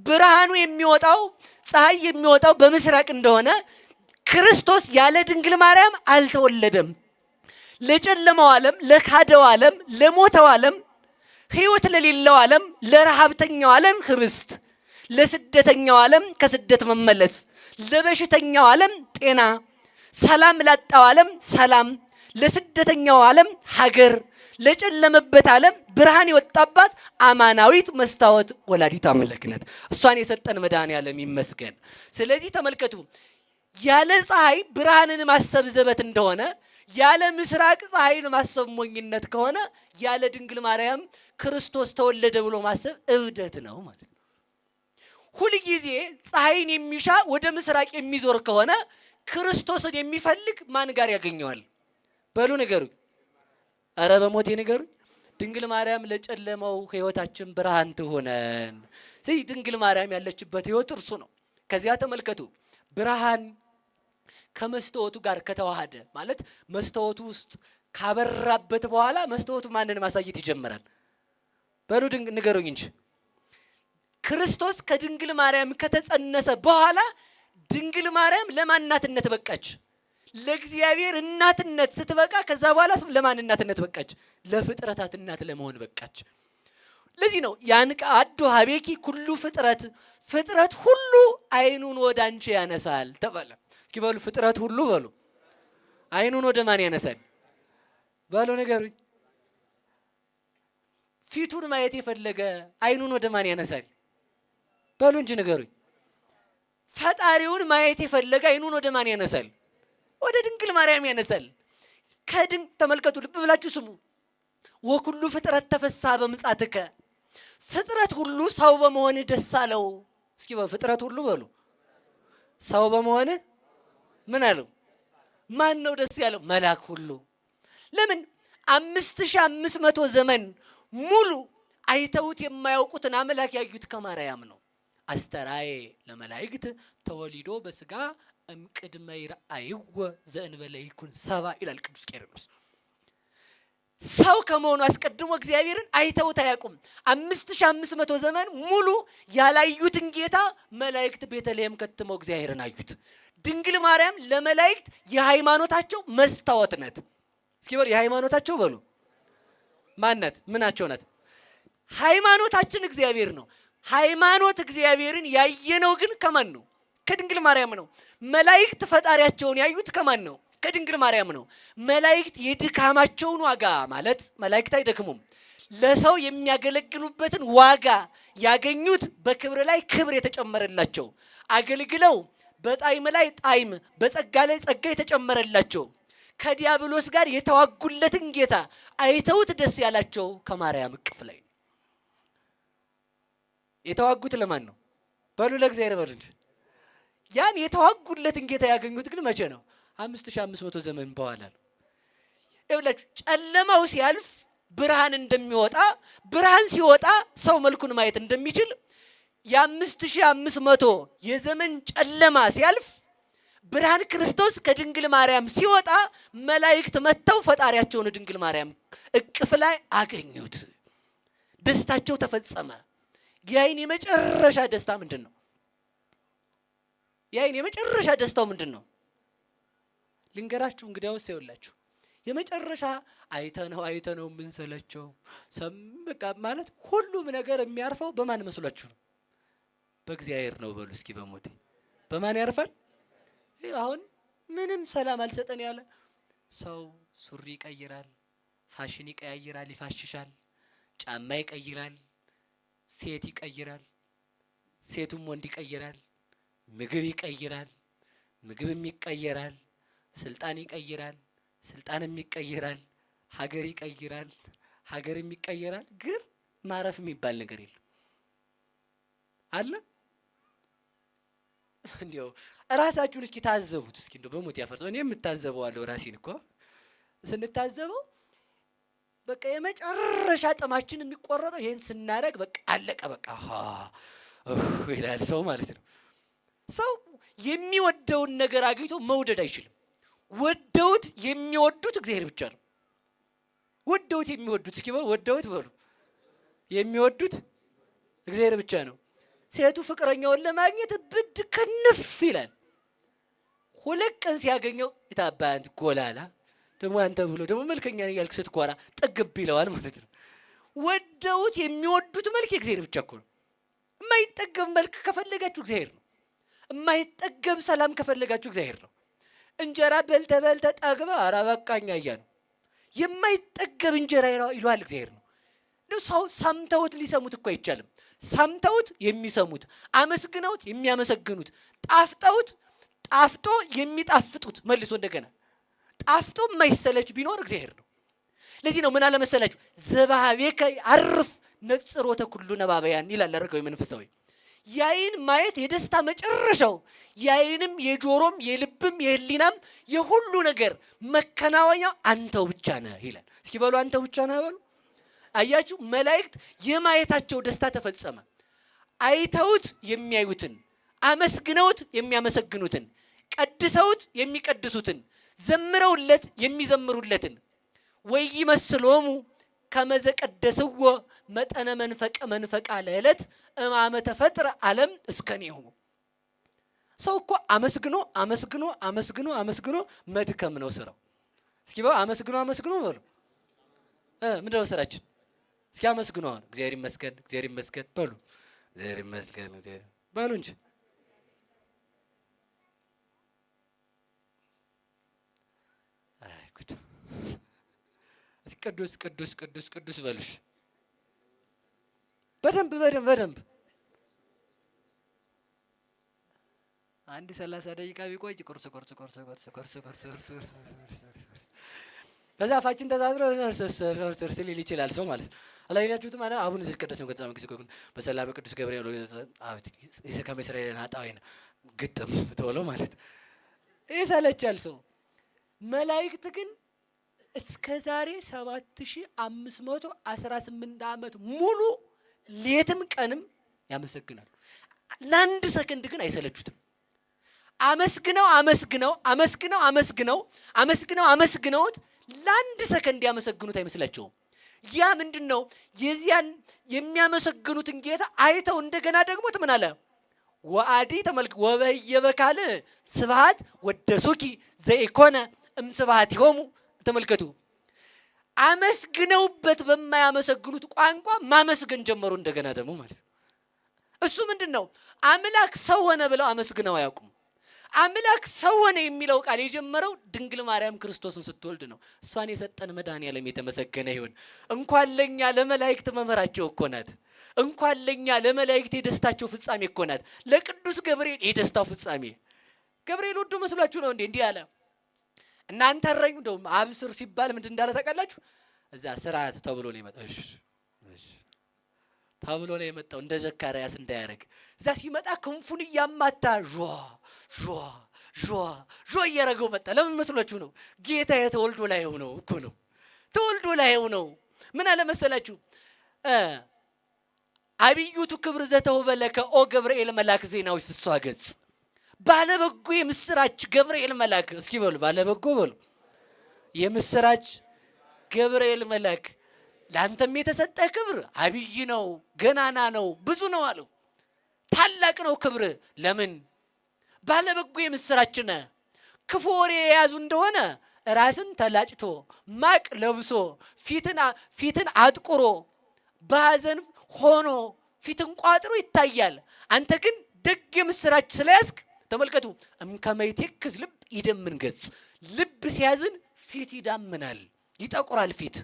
ብርሃኑ የሚወጣው ፀሐይ የሚወጣው በምስራቅ እንደሆነ ክርስቶስ ያለ ድንግል ማርያም አልተወለደም። ለጨለማው ዓለም፣ ለካደው ዓለም፣ ለሞተው ዓለም፣ ህይወት ለሌለው ዓለም፣ ለረሃብተኛው ዓለም ህብስት፣ ለስደተኛው ዓለም ከስደት መመለስ፣ ለበሽተኛው ዓለም ጤና፣ ሰላም ላጣው ዓለም ሰላም፣ ለስደተኛው ዓለም ሀገር፣ ለጨለመበት ዓለም ብርሃን የወጣባት አማናዊት መስታወት ወላዲት አምላክ ናት። እሷን የሰጠን መድኃኔዓለም ይመስገን። ስለዚህ ተመልከቱ፣ ያለ ፀሐይ ብርሃንን ማሰብ ዘበት እንደሆነ ያለ ምስራቅ ፀሐይን ማሰብ ሞኝነት ከሆነ ያለ ድንግል ማርያም ክርስቶስ ተወለደ ብሎ ማሰብ እብደት ነው ማለት ነው። ሁልጊዜ ፀሐይን የሚሻ ወደ ምስራቅ የሚዞር ከሆነ ክርስቶስን የሚፈልግ ማን ጋር ያገኘዋል? በሉ ንገሩኝ። አረ በሞቴ ንገሩኝ። ድንግል ማርያም ለጨለመው ህይወታችን ብርሃን ትሆነን። ስለዚህ ድንግል ማርያም ያለችበት ህይወት እርሱ ነው። ከዚያ ተመልከቱ፣ ብርሃን ከመስታወቱ ጋር ከተዋሃደ ማለት መስታወቱ ውስጥ ካበራበት በኋላ መስታወቱ ማንን ማሳየት ይጀምራል? በሉ ንገሩኝ እንጂ። ክርስቶስ ከድንግል ማርያም ከተጸነሰ በኋላ ድንግል ማርያም ለማን እናትነት በቃች? ለእግዚአብሔር እናትነት ስትበቃ ከዛ በኋላ ለማን እናትነት በቃች? ለፍጥረታት እናት ለመሆን በቃች። ለዚህ ነው ያንቃዶ ሀቤኪ ኩሉ ፍጥረት፣ ፍጥረት ሁሉ አይኑን ወደ አንቺ ያነሳል ተባለ። እስኪ በሉ ፍጥረት ሁሉ በሉ አይኑን ወደ ማን ያነሳል? በሉ ንገሩኝ። ፊቱን ማየት የፈለገ አይኑን ወደ ማን ያነሳል? በሉ እንጂ ንገሩኝ። ፈጣሪውን ማየት የፈለገ አይኑን ወደ ማን ያነሳል? ወደ ድንግል ማርያም ያነሳል። ተመልከቱ፣ ልብ ብላችሁ ስሙ። ወኩሉ ፍጥረት ተፈሳ በምጻትከ፣ ፍጥረት ሁሉ ሰው በመሆን ደስ አለው። እስኪ ፍጥረት ሁሉ በሉ ሰው በመሆን ምን አለው? ማን ነው ደስ ያለው? መልአክ ሁሉ። ለምን 5500 ዘመን ሙሉ አይተውት የማያውቁትን አምላክ ያዩት ከማርያም ነው። አስተራዬ ለመላእክት ተወሊዶ በስጋ እምቅድመ ይርአይወ ዘእንበለ ይኩን ሰባ ይላል ቅዱስ ቄርሎስ። ሰው ከመሆኑ አስቀድሞ እግዚአብሔርን አይተውት አያውቁም። 5500 ዘመን ሙሉ ያላዩትን ጌታ መላእክት ቤተልሔም ከትመው እግዚአብሔርን አዩት። ድንግል ማርያም ለመላእክት የሃይማኖታቸው መስታወት ናት። እስኪ በሉ የሃይማኖታቸው በሉ ማናት? ምናቸው ናት? ሃይማኖታችን እግዚአብሔር ነው። ሃይማኖት እግዚአብሔርን ያየነው ግን ከማን ነው? ከድንግል ማርያም ነው። መላእክት ፈጣሪያቸውን ያዩት ከማን ነው? ከድንግል ማርያም ነው። መላእክት የድካማቸውን ዋጋ ማለት መላእክት አይደክሙም፣ ለሰው የሚያገለግሉበትን ዋጋ ያገኙት በክብር ላይ ክብር የተጨመረላቸው፣ አገልግለው በጣዕም ላይ ጣዕም በጸጋ ላይ ጸጋ የተጨመረላቸው፣ ከዲያብሎስ ጋር የተዋጉለትን ጌታ አይተውት ደስ ያላቸው ከማርያም እቅፍ ላይ የተዋጉት ለማን ነው? በሉ ለእግዚአብሔር በሉ እንጂ። ያን የተዋጉለትን ጌታ ያገኙት ግን መቼ ነው? 5500 ዘመን በኋላ ነው። ይኸውላችሁ ጨለማው ሲያልፍ ብርሃን እንደሚወጣ፣ ብርሃን ሲወጣ ሰው መልኩን ማየት እንደሚችል፣ የ5500 የዘመን ጨለማ ሲያልፍ ብርሃን ክርስቶስ ከድንግል ማርያም ሲወጣ መላእክት መጥተው ፈጣሪያቸውን ድንግል ማርያም እቅፍ ላይ አገኙት። ደስታቸው ተፈጸመ። የአይን የመጨረሻ ደስታ ምንድን ነው? የአይን የመጨረሻ ደስታው ምንድን ነው? ልንገራችሁ። እንግዲያውስ ይኸውላችሁ የመጨረሻ አይተነው የምንሰለቸው በቃ ማለት ሁሉም ነገር የሚያርፈው በማን መስሏችሁ ነው? በእግዚአብሔር ነው። በሉ እስኪ በሞቴ በማን ያርፋል? አሁን ምንም ሰላም አልሰጠን ያለ ሰው ሱሪ ይቀይራል፣ ፋሽን ይቀያይራል፣ ይፋሽሻል፣ ጫማ ይቀይራል፣ ሴት ይቀይራል፣ ሴቱም ወንድ ይቀይራል፣ ምግብ ይቀይራል፣ ምግብም ይቀይራል፣ ስልጣን ይቀይራል፣ ስልጣንም ይቀይራል፣ ሀገር ይቀይራል፣ ሀገርም ይቀይራል። ግን ማረፍ የሚባል ነገር የለም አለ። እንዲያው ራሳችሁን እስኪ ታዘቡት። እስኪ እንደው በሞት ያፈርሰው እኔ የምታዘበዋለሁ ራሴን እኮ ስንታዘበው በቃ የመጨረሻ ጥማችን የሚቆረጠው ይሄን ስናደርግ በቃ አለቀ በቃ ይላል ሰው ማለት ነው። ሰው የሚወደውን ነገር አግኝቶ መውደድ አይችልም። ወደውት የሚወዱት እግዚአብሔር ብቻ ነው። ወደውት የሚወዱት እስኪ ወደውት በሉ የሚወዱት እግዚአብሔር ብቻ ነው። ሴቱ ፍቅረኛውን ለማግኘት ብድ ክንፍ ይላል። ሁለት ቀን ሲያገኘው የታባንት ጎላላ ደግሞ አንተ ብሎ ደግሞ መልከኛ ነኝ ያልክ ስትኮራ ጥግብ ይለዋል ማለት ነው። ወደውት የሚወዱት መልክ የእግዚአብሔር ብቻ እኮ ነው። የማይጠገብ መልክ ከፈለጋችሁ እግዚአብሔር ነው። የማይጠገብ ሰላም ከፈለጋችሁ እግዚአብሔር ነው። እንጀራ በልተ ጠግበ ኧረ በቃኝ እያሉ የማይጠገብ እንጀራ ይሏል እግዚአብሔር ነው። ሰው ሰምተውት ሊሰሙት እኮ አይቻልም። ሰምተውት የሚሰሙት፣ አመስግነውት የሚያመሰግኑት፣ ጣፍጦ የሚጣፍጡት መልሶ እንደገና ጣፍጦ የማይሰለች ቢኖር እግዚአብሔር ነው። ለዚህ ነው ምን አለ መሰላችሁ ዘባቤከ አርፍ ነጽሮተ ኩሉ ነባበያን ይላል አረጋዊ መንፈሳዊ። ያይን ማየት የደስታ መጨረሻው ያይንም የጆሮም የልብም የህሊናም የሁሉ ነገር መከናወኛ አንተው ብቻ ነህ ይላል። እስኪ በሉ አንተው ብቻ ነህ በሉ። አያችሁ መላእክት የማየታቸው ደስታ ተፈጸመ። አይተውት የሚያዩትን፣ አመስግነውት የሚያመሰግኑትን፣ ቀድሰውት የሚቀድሱትን፣ ዘምረውለት የሚዘምሩለትን ወይመስሎሙ ከመዘ ቀደስዎ መጠነ መንፈቃ ለዕለት እማመ ተፈጥረ ዓለም እስከኔሁ። ሰው እኮ አመስግኖ መድከም ነው ስራው። እስኪ በሉ አመስግኖ በሉ ምንድን ነው ስራችን? እስኪ አመስግኑ። አሁን እግዚአብሔር ይመስገን በሉ። እግዚአብሔር ይመስገን በሉ እንጂ አይ ጉድ! እስኪ ቅዱስ በሉሽ በደንብ አንድ 30 ደቂቃ ቢቆይ ቁርስ ከዛ አፋችን ተዛዝሮ ሊል ይችላል ሰው ማለት ነው። አላየናችሁትም? ማለት አቡነ ዘበሰማያት ነው ገጻም ከሰኮን በሰላም ቅዱስ ገብርኤል ይሰከም እስራኤልን አጣወይና ግጥም ተወለው ማለት ይሰለቻል ሰው። መላእክት ግን እስከ ዛሬ 7518 ዓመት ሙሉ ሌትም ቀንም ያመሰግናሉ። ለአንድ ሰከንድ ግን አይሰለቹትም። አመስግነውት ለአንድ ሰከንድ ያመሰግኑት አይመስላቸውም። ያ ምንድነው? የዚያን የሚያመሰግኑትን ጌታ አይተው እንደገና ደግሞ ምን አለ? ወአዲ ተመልክ ወበየበካል ስብሐት ወደሱኪ ዘኢኮነ እምስብሐቲሆሙ። ተመልከቱ፣ አመስግነውበት በማያመሰግኑት ቋንቋ ማመስገን ጀመሩ እንደገና ደግሞ ማለት ነው። እሱ ምንድነው? አምላክ ሰው ሆነ ብለው አመስግነው አያውቁም። አምላክ ሰው ሆነ የሚለው ቃል የጀመረው ድንግል ማርያም ክርስቶስን ስትወልድ ነው። እሷን የሰጠን መድኃኒዓለም የተመሰገነ ይሁን። እንኳን ለኛ ለመላእክት መምህራቸው እኮ ናት። እንኳን ለኛ ለመላእክት የደስታቸው ፍጻሜ እኮ ናት። ለቅዱስ ገብርኤል የደስታው ፍጻሜ። ገብርኤል ወዶ መስሏችሁ ነው እንዴ እንዲህ አለ? እናንተ እረኙ እንደውም አብስር ሲባል ምንድን እንዳለ ታውቃላችሁ? እዛ ስርዓት ተብሎ ነው የመጣው። እሺ ተብሎ ነው የመጣው እንደ ዘካርያስ እንዳያረግ። እዛ ሲመጣ ክንፉን እያማታ ጆ እያረገው መጣ። ለምን መስሏችሁ ነው? ጌታ የተወልዶ ላይ ነው እኮ ነው። ተወልዶ ላይ ነው። ምን አለ መሰላችሁ? አብዩቱ ክብር ዘተውበለከ ኦ ገብርኤል መልአክ ዜናዊ ፍስሐ ገጽ። ባለበጎ የምስራች ገብርኤል መልአክ። እስኪ በሉ ባለበጎ በሉ። የምስራች ገብርኤል መልአክ ለአንተም የተሰጠ ክብር አብይ ነው፣ ገናና ነው፣ ብዙ ነው አለው። ታላቅ ነው ክብር። ለምን? ባለበጎ የምስራች ነህ። ክፉ ወሬ የያዙ እንደሆነ ራስን ተላጭቶ ማቅ ለብሶ ፊትን አጥቁሮ በሐዘን ሆኖ ፊትን ቋጥሮ ይታያል። አንተ ግን ደግ የምስራች ስለያዝክ ተመልከቱ። እምከመይቴክዝ ልብ ይደምን ገጽ። ልብ ሲያዝን ፊት ይዳምናል፣ ይጠቁራል ፊት።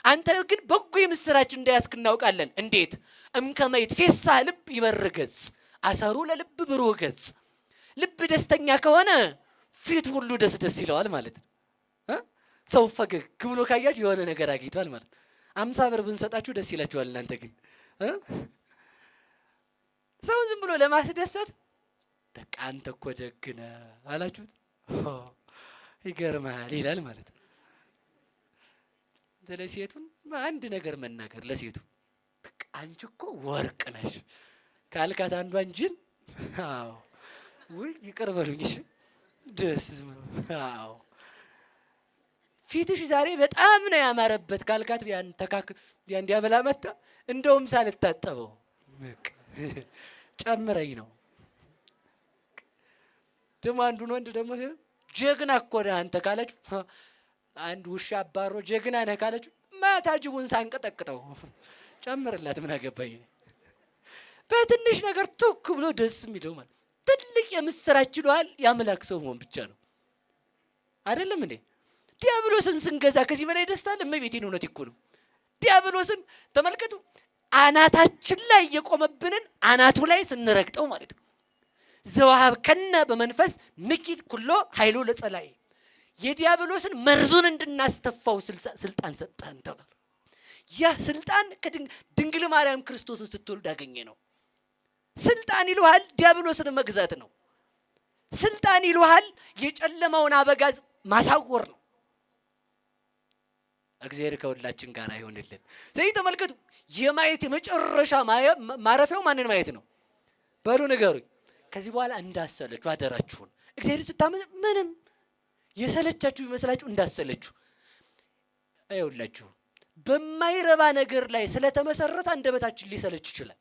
አንተ ግን በጎ የምስራች እንዳያዝክ እናውቃለን። እንዴት? እምከመይትፌሳ ልብ ይበር ገጽ። አሰሩ ለልብ ብሩህ ገጽ። ልብ ደስተኛ ከሆነ ፊት ሁሉ ደስ ይለዋል ማለት ነው። ሰው ፈገግ ብሎ ካያችሁ የሆነ ነገር አግኝቷል ማለት ነው። 50 ብር ብንሰጣችሁ ደስ ይላችኋል። እናንተ ግን ሰው ዝም ብሎ ለማስደሰት በቃ አንተ እኮ ደግ ነህ አላችሁት፣ ይገርማል ይላል ማለት ነው። ለሴቱን አንድ ነገር መናገር ለሴቱ በቃ አንቺ እኮ ወርቅ ነሽ ካልካት አንዱ አንጂን አዎ ወይ ይቅር በሉኝ እሺ ደስ ብሎ አዎ ፊትሽ ዛሬ በጣም ነው ያማረበት ካልካት ያን ዲያበላ መጣ እንደውም ሳልታጠበው በቃ ጨምረኝ ነው። ደሞ አንዱን ወንድ ደሞ ጀግና እኮ ነህ አንተ ካለች አንድ ውሻ አባሮ ጀግና ነህ ካለች ማታ ጅቡን ሳንቀጠቅጠው ጨምርላት ምን አገባኝ። በትንሽ ነገር ቱክ ብሎ ደስ የሚለው ማለት ትልቅ የምስራች ይሏል። ያምላክ ሰው መሆን ብቻ ነው አይደለም እንዴ? ዲያብሎስን ስንገዛ ከዚህ በላይ ደስታ አለ? እመቤቴን እውነት እኮ ነው። ዲያብሎስን ተመልከቱ፣ አናታችን ላይ የቆመብንን አናቱ ላይ ስንረግጠው ማለት ነው። ዘዋሃብ ከነ በመንፈስ ንኪድ ኩሎ ኃይሉ ለጸላይ። የዲያብሎስን መርዙን እንድናስተፋው ስልጣን ሰጠን ተባለ። ያ ስልጣን ከድንግል ማርያም ክርስቶስን ስትወልድ ያገኘ ነው። ስልጣን ይሉሃል ዲያብሎስን መግዛት ነው። ስልጣን ይሉሃል የጨለማውን አበጋዝ ማሳወር ነው። እግዚአብሔር ከሁላችን ጋር አይሆንልን። ስለዚህ ተመልከቱ፣ የማየት የመጨረሻ ማረፊያው ማንን ማየት ነው? በሉ ንገሩኝ። ከዚህ በኋላ እንዳሰለችሁ አደራችሁን። እግዚአብሔር ስታመን ምንም የሰለቻችሁ ይመስላችሁ እንዳሰለችሁ። አይውላችሁ በማይረባ ነገር ላይ ስለተመሰረተ አንደበታችን ሊሰለች ይችላል።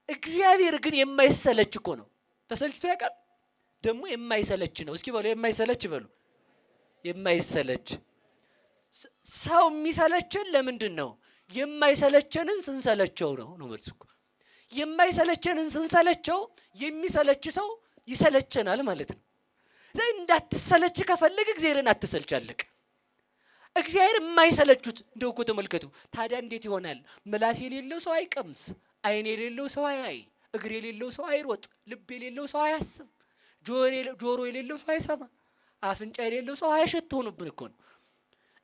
እግዚአብሔር ግን የማይሰለች እኮ ነው። ተሰልችቶ ያውቃል? ደግሞ የማይሰለች ነው። እስኪ በሉ የማይሰለች በሉ። የማይሰለች ሰው የሚሰለችን ለምንድን ነው? የማይሰለችንን ስንሰለቸው ነው መልስ እኮ። የማይሰለችንን ስንሰለቸው የሚሰለች ሰው ይሰለቸናል ማለት ነው። ዘይ እንዳትሰለች ከፈለግ እግዚአብሔርን አትሰልቻለቅ። እግዚአብሔር የማይሰለቹት እንደው እኮ ተመልከቱ። ታዲያ እንዴት ይሆናል? ምላስ የሌለው ሰው አይቀምስ፣ አይን የሌለው ሰው አያይ፣ እግር የሌለው ሰው አይሮጥ፣ ልብ የሌለው ሰው አያስብ፣ ጆሮ የሌለው ሰው አይሰማ፣ አፍንጫ የሌለው ሰው አይሸት ሆኖብን እኮ ነው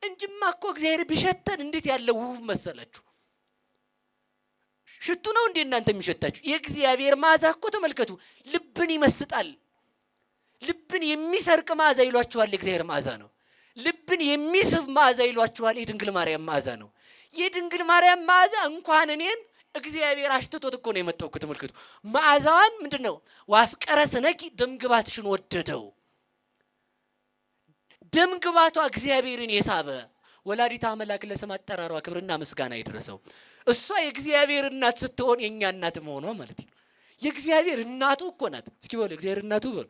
እንጂማ እኮ እግዚአብሔር ቢሸተን እንዴት ያለ ውብ መሰላችሁ። ሽቱ ነው እንዴ እናንተ የሚሸታችሁ? የእግዚአብሔር መዓዛ እኮ ተመልከቱ ልብን ይመስጣል። ልብን የሚሰርቅ መዓዛ ይሏችኋል የእግዚአብሔር መዓዛ ነው። ልብን የሚስብ መዓዛ ይሏችኋል የድንግል ማርያም መዓዛ ነው። የድንግል ማርያም መዓዛ እንኳን እኔን እግዚአብሔር አሽትቶት እኮ ነው የመጣው። ተመልከቱ መዓዛዋን ምንድነው? ዋፍቀረ ስነኪ ደምግባትሽን ወደደው። ደምግባቷ እግዚአብሔርን የሳበ ወላዲተ አምላክ ለስም አጠራሯ ክብርና ምስጋና ይድረሰው። እሷ የእግዚአብሔር እናት ስትሆን የኛ እናት መሆኗ ማለት ነው። የእግዚአብሔር እናቱ እኮ ናት። እስኪ በሉ እግዚአብሔር እናቱ በሉ።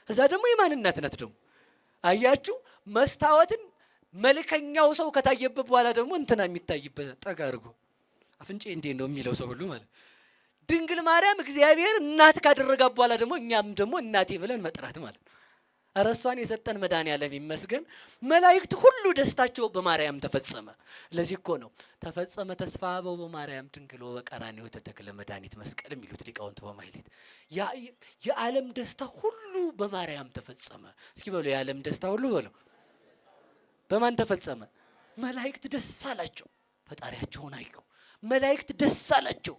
እዛ ደግሞ የማን እናት ናት ደግሞ? አያችሁ መስታወትን መልከኛው ሰው ከታየበት በኋላ ደግሞ እንትና የሚታይበት ጠጋ አድርጎ አፍንጬ እንዴት ነው የሚለው ሰው ሁሉ ማለት ድንግል ማርያም እግዚአብሔር እናት ካደረጋት በኋላ ደግሞ እኛም ደግሞ እናቴ ብለን መጥራት ማለት እረሷን የሰጠን መድኃኒዓለም ይመስገን። መላእክት ሁሉ ደስታቸው በማርያም ተፈጸመ። ለዚህ እኮ ነው ተፈጸመ ተስፋ በማርያም ድንግል ወበቀራንዮ ተተክለ መድኃኒት መስቀል የሚሉት ሊቃውንት በማይሌት የዓለም ደስታ ሁሉ በማርያም ተፈጸመ። እስኪ በሉ የዓለም ደስታ ሁሉ በሉ በማን ተፈጸመ? መላእክት ደስ አላቸው፣ ፈጣሪያቸውን አዩ። መላእክት ደስ አላቸው።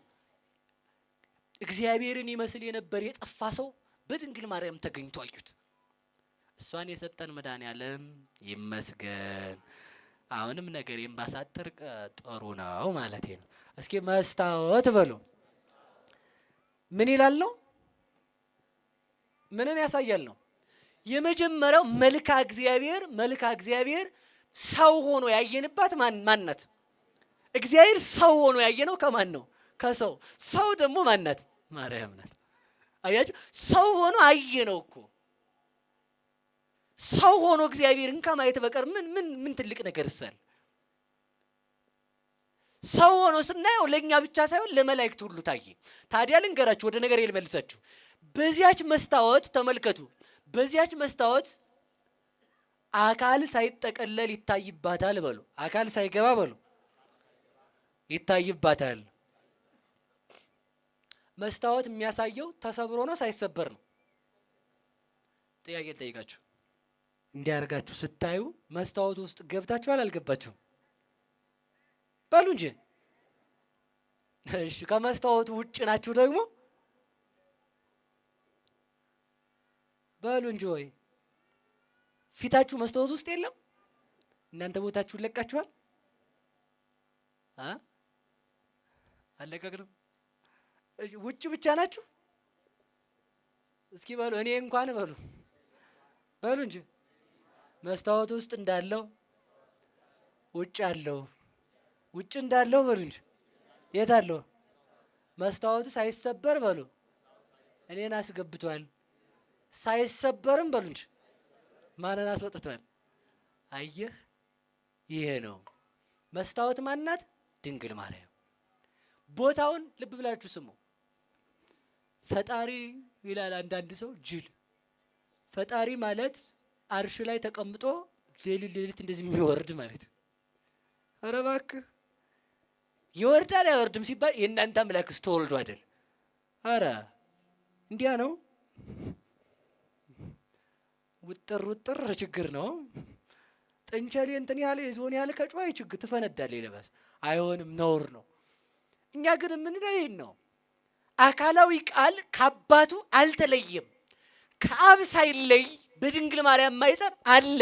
እግዚአብሔርን ይመስል የነበር የጠፋ ሰው በድንግል ማርያም ተገኝቶ አዩት። እሷን የሰጠን መድኃኒዓለም ይመስገን። አሁንም ነገሬን ባሳጥር ጥሩ ነው ማለት ነው። እስኪ መስታወት በሉ ምን ይላል ነው? ምንን ያሳያል ነው? የመጀመሪያው መልካ እግዚአብሔር ሰው ሆኖ ያየንባት ማንነት። እግዚአብሔር ሰው ሆኖ ያየነው ከማን ነው? ከሰው። ሰው ደግሞ ማንነት ማርያም ናት። አያችሁ ሰው ሆኖ አየነው እኮ። ሰው ሆኖ እግዚአብሔርን ከማየት በቀር ምን ትልቅ ነገር ይሳል? ሰው ሆኖ ስናየው ለኛ ብቻ ሳይሆን ለመላእክት ሁሉ ታየ። ታዲያ ልንገራችሁ፣ ወደ ነገር ልመልሳችሁ። በዚያች መስታወት ተመልከቱ። በዚያች መስታወት አካል ሳይጠቀለል ይታይባታል በሉ። አካል ሳይገባ በሉ ይታይባታል። መስታወት የሚያሳየው ተሰብሮ ነው ሳይሰበር ነው? ጥያቄ ልጠይቃችሁ። እንዲያርጋችሁ ስታዩ መስታወት ውስጥ ገብታችኋል አልገባችሁም? በሉ እንጂ። እሺ ከመስታወቱ ውጭ ናችሁ ደግሞ በሉ እንጂ። ወይ ፊታችሁ መስታወት ውስጥ የለም? እናንተ ቦታችሁን ለቃችኋል? አለቀቅንም? ውጭ ብቻ ናችሁ? እስኪ በሉ እኔ እንኳን በሉ እንጂ መስታወት ውስጥ እንዳለው ውጭ አለው። ውጭ እንዳለው በሉ እንጂ የት አለው? መስታወቱ ሳይሰበር በሉ እኔን አስገብቷል። ሳይሰበርም በሉ እንጂ ማንን አስወጥቷል? አየህ፣ ይሄ ነው መስታወት። ማናት? ድንግል ማርያም። ቦታውን ልብ ብላችሁ ስሙ። ፈጣሪ ይላል አንዳንድ ሰው ጅል። ፈጣሪ ማለት አርሽ ላይ ተቀምጦ ሌሊት እንደዚህ የሚወርድ ማለት። ኧረ እባክህ ይወርዳል አይወርድም ሲባል የእናንተ አምላክስ ተወልዶ አይደል? ኧረ እንዲያ ነው። ውጥር ችግር ነው። ጥንቸሌ እንትን ያለ የዞን ያለ ከጮኸ ችግር ትፈነዳለህ። ይለበስ አይሆንም፣ ነውር ነው። እኛ ግን የምንለው ይሄን ነው። አካላዊ ቃል ከአባቱ አልተለየም። ከአብ ሳይለይ በድንግል ማርያም ማይጸን አለ።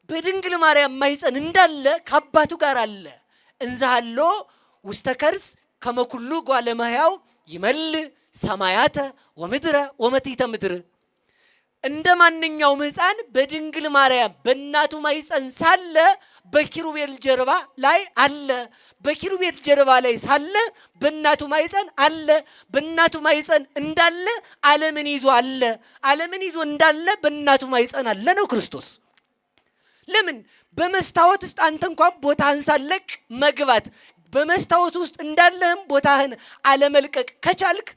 በድንግል ማርያም ማይጸን እንዳለ ከአባቱ ጋር አለ። እንዛሎ ውስተ ከርስ ከመኩሉ ጓለ እመሕያው ይመልእ ሰማያተ ወምድረ ወመትሕተ ምድር። እንደ ማንኛውም ሕፃን በድንግል ማርያም በእናቱ ማይጸን ሳለ በኪሩቤል ጀርባ ላይ አለ። በኪሩቤል ጀርባ ላይ ሳለ በእናቱ ማይጸን አለ። በእናቱ ማይጸን እንዳለ ዓለምን ይዞ አለ። ዓለምን ይዞ እንዳለ በእናቱ ማይጸን አለ ነው ክርስቶስ። ለምን? በመስታወት ውስጥ አንተ እንኳን ቦታህን ሳለቅ መግባት፣ በመስታወት ውስጥ እንዳለህም ቦታህን አለመልቀቅ ከቻልክ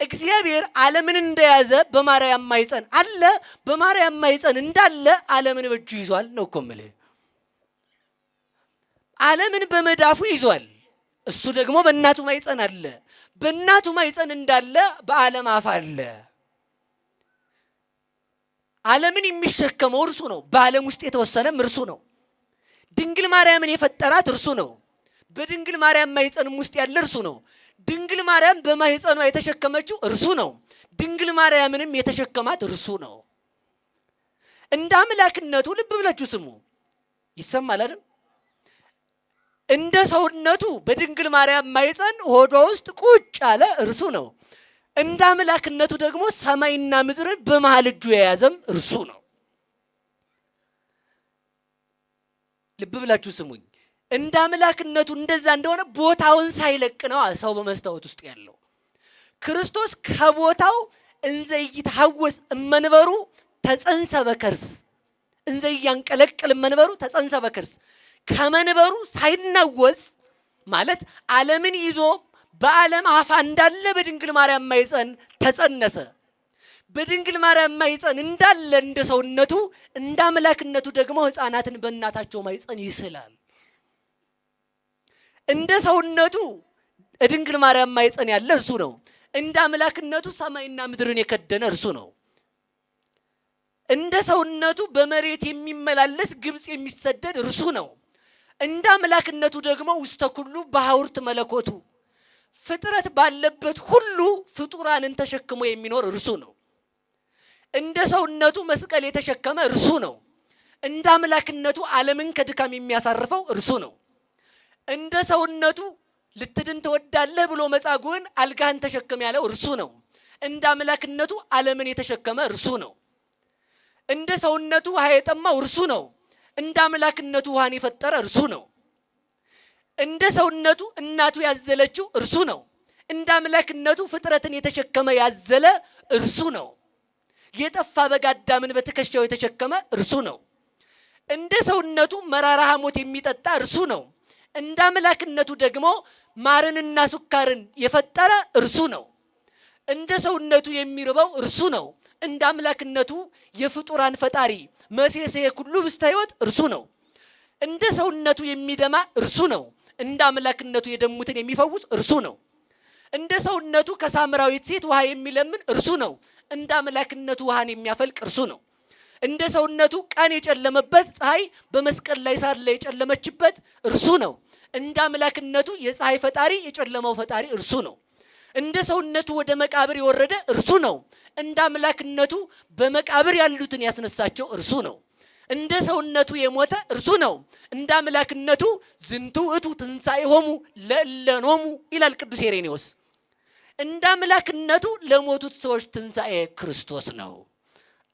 እግዚአብሔር ዓለምን እንደያዘ በማርያም ማይጸን አለ። በማርያም ማይጸን እንዳለ ዓለምን በእጁ ይዟል ነው እኮ የምልህ። ዓለምን በመዳፉ ይዟል። እሱ ደግሞ በእናቱ ማይጸን አለ። በእናቱ ማይጸን እንዳለ በዓለም አፍ አለ። ዓለምን የሚሸከመው እርሱ ነው። በዓለም ውስጥ የተወሰነም እርሱ ነው። ድንግል ማርያምን የፈጠራት እርሱ ነው። በድንግል ማርያም ማይጸንም ውስጥ ያለ እርሱ ነው። ድንግል ማርያም በማይጸኗ የተሸከመችው እርሱ ነው። ድንግል ማርያምንም የተሸከማት እርሱ ነው። እንደ አምላክነቱ ልብ ብላችሁ ስሙ፣ ይሰማል አይደል? እንደ ሰውነቱ በድንግል ማርያም ማይፀን ሆዷ ውስጥ ቁጭ ያለ እርሱ ነው። እንደ አምላክነቱ ደግሞ ሰማይና ምድርን በመሃል እጁ የያዘም እርሱ ነው። ልብ ብላችሁ ስሙኝ። እንደ አምላክነቱ እንደዛ እንደሆነ ቦታውን ሳይለቅ ነው ሰው በመስታወት ውስጥ ያለው። ክርስቶስ ከቦታው እንዘ ይትሐወስ እመንበሩ ተጸንሰ በከርስ፣ እንዘ ያንቀለቅል እመንበሩ ተጸንሰ በከርስ፣ ከመንበሩ ሳይናወጽ ማለት ዓለምን ይዞ በዓለም አፋ እንዳለ በድንግል ማርያም ማይፀን ተጸነሰ። በድንግል ማርያም ማይፀን እንዳለ እንደ ሰውነቱ እንደ አምላክነቱ ደግሞ ሕፃናትን በእናታቸው ማይፀን ይስላል። እንደ ሰውነቱ ድንግል ማርያም ማይፀን ያለ እርሱ ነው። እንደ አምላክነቱ ሰማይና ምድርን የከደነ እርሱ ነው። እንደ ሰውነቱ በመሬት የሚመላለስ ግብጽ የሚሰደድ እርሱ ነው። እንደ አምላክነቱ ደግሞ ውስተ ኩሉ በሐውርት መለኮቱ ፍጥረት ባለበት ሁሉ ፍጡራንን ተሸክሞ የሚኖር እርሱ ነው። እንደ ሰውነቱ መስቀል የተሸከመ እርሱ ነው። እንደ አምላክነቱ ዓለምን ከድካም የሚያሳርፈው እርሱ ነው። እንደ ሰውነቱ ልትድን ትወዳለህ ብሎ መጻጉዕን አልጋህን ተሸከም ያለው እርሱ ነው። እንደ አምላክነቱ ዓለምን የተሸከመ እርሱ ነው። እንደ ሰውነቱ ውሃ የጠማው እርሱ ነው። እንደ አምላክነቱ ውሃን የፈጠረ እርሱ ነው። እንደ ሰውነቱ እናቱ ያዘለችው እርሱ ነው። እንደ አምላክነቱ ፍጥረትን የተሸከመ ያዘለ እርሱ ነው። የጠፋ በግ አዳምን በትከሻው የተሸከመ እርሱ ነው። እንደ ሰውነቱ መራራ ሐሞት የሚጠጣ እርሱ ነው። እንደ አምላክነቱ ደግሞ ማርንና ሱካርን የፈጠረ እርሱ ነው። እንደ ሰውነቱ የሚርበው እርሱ ነው። እንደ አምላክነቱ የፍጡራን ፈጣሪ መሴሴ ኩሉ ብስተ ሕይወት እርሱ ነው። እንደ ሰውነቱ የሚደማ እርሱ ነው። እንደ አምላክነቱ የደሙትን የሚፈውስ እርሱ ነው። እንደ ሰውነቱ ከሳምራዊት ሴት ውሃ የሚለምን እርሱ ነው። እንደ አምላክነቱ ውሃን የሚያፈልቅ እርሱ ነው። እንደ ሰውነቱ ቀን የጨለመበት ፀሐይ በመስቀል ላይ ሳለ የጨለመችበት እርሱ ነው። እንደ አምላክነቱ የፀሐይ ፈጣሪ የጨለማው ፈጣሪ እርሱ ነው። እንደ ሰውነቱ ወደ መቃብር የወረደ እርሱ ነው። እንደ አምላክነቱ በመቃብር ያሉትን ያስነሳቸው እርሱ ነው። እንደ ሰውነቱ የሞተ እርሱ ነው። እንደ አምላክነቱ ዝንቱ ውእቱ ትንሣኤሆሙ ለእለኖሙ ይላል ቅዱስ ኢሬኔዎስ። እንደ አምላክነቱ ለሞቱት ሰዎች ትንሣኤ ክርስቶስ ነው።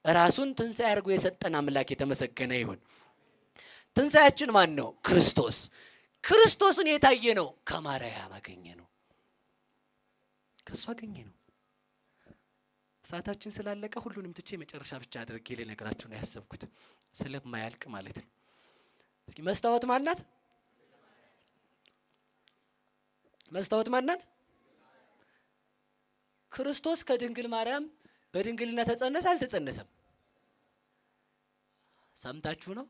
ራሱን ትንሣኤ አድርጎ የሰጠን አምላክ የተመሰገነ ይሁን። ትንሣኤያችን ማን ነው? ክርስቶስ። ክርስቶስን የታየ ነው ከማርያም አገኘ ነው፣ ከእሱ አገኘ ነው። ሰዓታችን ስላለቀ ሁሉንም ትቼ መጨረሻ ብቻ አድርጌ ልነግራችሁ ነው ያሰብኩት፣ ስለማያልቅ ማለት ነው። እስኪ መስታወት ማናት? መስታወት ማናት? ክርስቶስ ከድንግል ማርያም በድንግልና ተጸነሰ አልተጸነሰም? ሰምታችሁ ነው።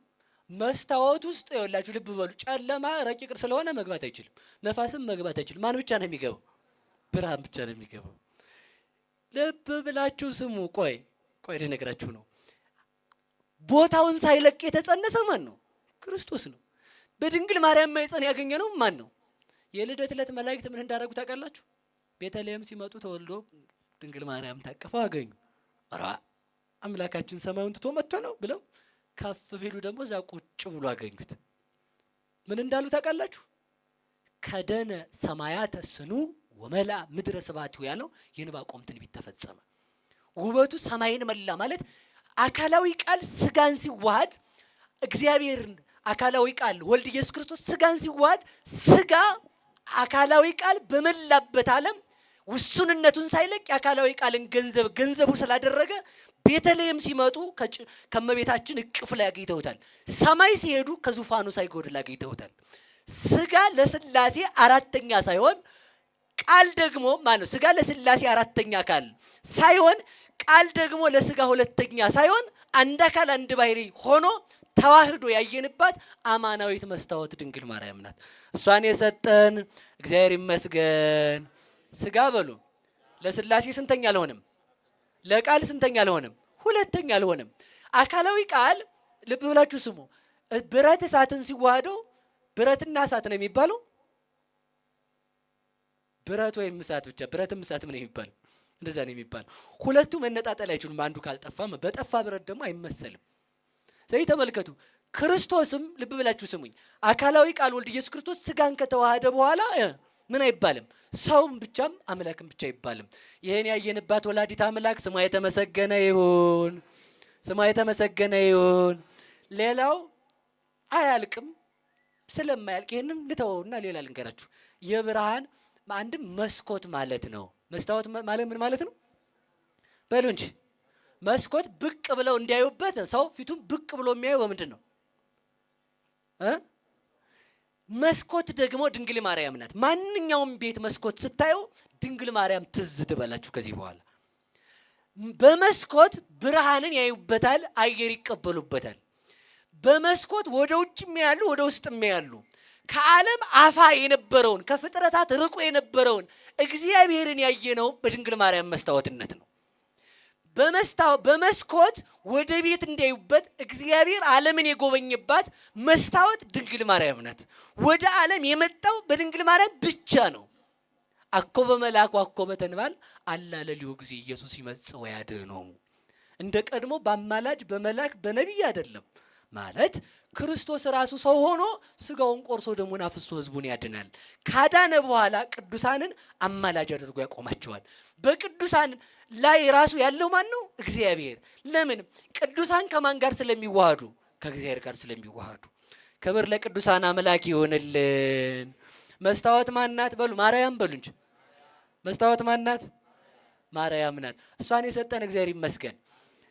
መስታወት ውስጥ ይኸውላችሁ፣ ልብ በሉ። ጨለማ ረቂቅ ስለሆነ መግባት አይችልም፣ ነፋስም መግባት አይችልም። ማን ብቻ ነው የሚገባው? ብርሃን ብቻ ነው የሚገባው። ልብ ብላችሁ ስሙ። ቆይ ልነግራችሁ ነው። ቦታውን ሳይለቅ የተጸነሰ ማን ነው? ክርስቶስ ነው። በድንግል ማርያም ማኅፀን ያገኘ ነው ማን ነው? የልደት ዕለት መላእክት ምን እንዳደረጉ ታውቃላችሁ? ቤተልሔም ሲመጡ ተወልዶ ድንግል ማርያም ታቀፈው አገኙ። ኧረ አምላካችን ሰማዩን ትቶ መጥቶ ነው ብለው ከፍ ቢሉ ደግሞ እዛ ቁጭ ብሎ አገኙት። ምን እንዳሉ ታውቃላችሁ? ከደነ ሰማያተ ስኑ ወመላ ምድረ ስብሐቲሁ ያለው የዕንባቆም ትንቢት ተፈጸመ። ውበቱ ሰማይን መላ ማለት አካላዊ ቃል ስጋን ሲዋሃድ እግዚአብሔር አካላዊ ቃል ወልድ ኢየሱስ ክርስቶስ ስጋን ሲዋሃድ ስጋ አካላዊ ቃል በመላበት ዓለም ውሱንነቱን ሳይለቅ የአካላዊ ቃልን ገንዘቡ ስላደረገ ቤተልሔም ሲመጡ ከመቤታችን እቅፍ ላይ አግኝተውታል። ሰማይ ሲሄዱ ከዙፋኑ ሳይጎድል አግኝተውታል። ስጋ ለስላሴ አራተኛ ሳይሆን ቃል ደግሞ ማነው? ስጋ ለስላሴ አራተኛ አካል ሳይሆን ቃል ደግሞ ለስጋ ሁለተኛ ሳይሆን አንድ አካል አንድ ባህሪ ሆኖ ተዋህዶ ያየንባት አማናዊት መስታወት ድንግል ማርያም ናት። እሷን የሰጠን እግዚአብሔር ይመስገን። ስጋ በሉ ለስላሴ ስንተኛ አልሆነም? ለቃል ስንተኛ አልሆነም? ሁለተኛ አልሆነም። አካላዊ ቃል ልብ ብላችሁ ስሙ። ብረት እሳትን ሲዋሃደው ብረትና እሳት ነው የሚባለው? ብረት ወይም እሳት ብቻ? ብረትም እሳትም ነው የሚባለው። እንደዛ ነው የሚባለው። ሁለቱ መነጣጠል አይችሉም። አንዱ ካልጠፋም በጠፋ ብረት ደግሞ አይመሰልም። ስለዚህ ተመልከቱ፣ ክርስቶስም ልብ ብላችሁ ስሙኝ፣ አካላዊ ቃል ወልድ ኢየሱስ ክርስቶስ ስጋን ከተዋሃደ በኋላ ምን አይባልም? ሰውም ብቻም አምላክም ብቻ አይባልም። ይሄን ያየንባት ወላዲት አምላክ ስሟ የተመሰገነ ይሁን፣ ስሟ የተመሰገነ ይሁን። ሌላው አያልቅም ስለማያልቅ ይሄንን ልተወውና ሌላ ልንገራችሁ። የብርሃን አንድም መስኮት ማለት ነው። መስታወት ማለት ምን ማለት ነው? በሉ እንጂ መስኮት ብቅ ብለው እንዲያዩበት ሰው ፊቱን ብቅ ብሎ የሚያየው በምንድን ነው? መስኮት ደግሞ ድንግል ማርያም ናት። ማንኛውም ቤት መስኮት ስታዩ ድንግል ማርያም ትዝ ትበላችሁ። ከዚህ በኋላ በመስኮት ብርሃንን ያዩበታል፣ አየር ይቀበሉበታል። በመስኮት ወደ ውጭ የሚያሉ ወደ ውስጥ የሚያሉ ከዓለም አፋ የነበረውን ከፍጥረታት ርቆ የነበረውን እግዚአብሔርን ያየነው በድንግል ማርያም መስታወትነት ነው። በመስኮት ወደ ቤት እንዲያዩበት እግዚአብሔር ዓለምን የጎበኘባት መስታወት ድንግል ማርያም ናት። ወደ ዓለም የመጣው በድንግል ማርያም ብቻ ነው። አኮ በመልአኩ አኮ በተንባል አላ ለሊሁ ጊዜ ኢየሱስ ይመጽእ ወያድኅኖሙ። እንደ ቀድሞ በአማላጅ በመልአክ በነቢይ አይደለም። ማለት ክርስቶስ ራሱ ሰው ሆኖ ስጋውን ቆርሶ ደሙን አፍሶ ህዝቡን ያድናል። ካዳነ በኋላ ቅዱሳንን አማላጅ አድርጎ ያቆማቸዋል። በቅዱሳን ላይ ራሱ ያለው ማን ነው? እግዚአብሔር። ለምን? ቅዱሳን ከማን ጋር ስለሚዋሃዱ? ከእግዚአብሔር ጋር ስለሚዋሃዱ። ክብር ለቅዱሳን አምላክ ይሆንልን። መስታወት ማናት? በሉ ማርያም በሉ እንጂ። መስታወት ማናት? ማርያም ናት። እሷን የሰጠን እግዚአብሔር ይመስገን።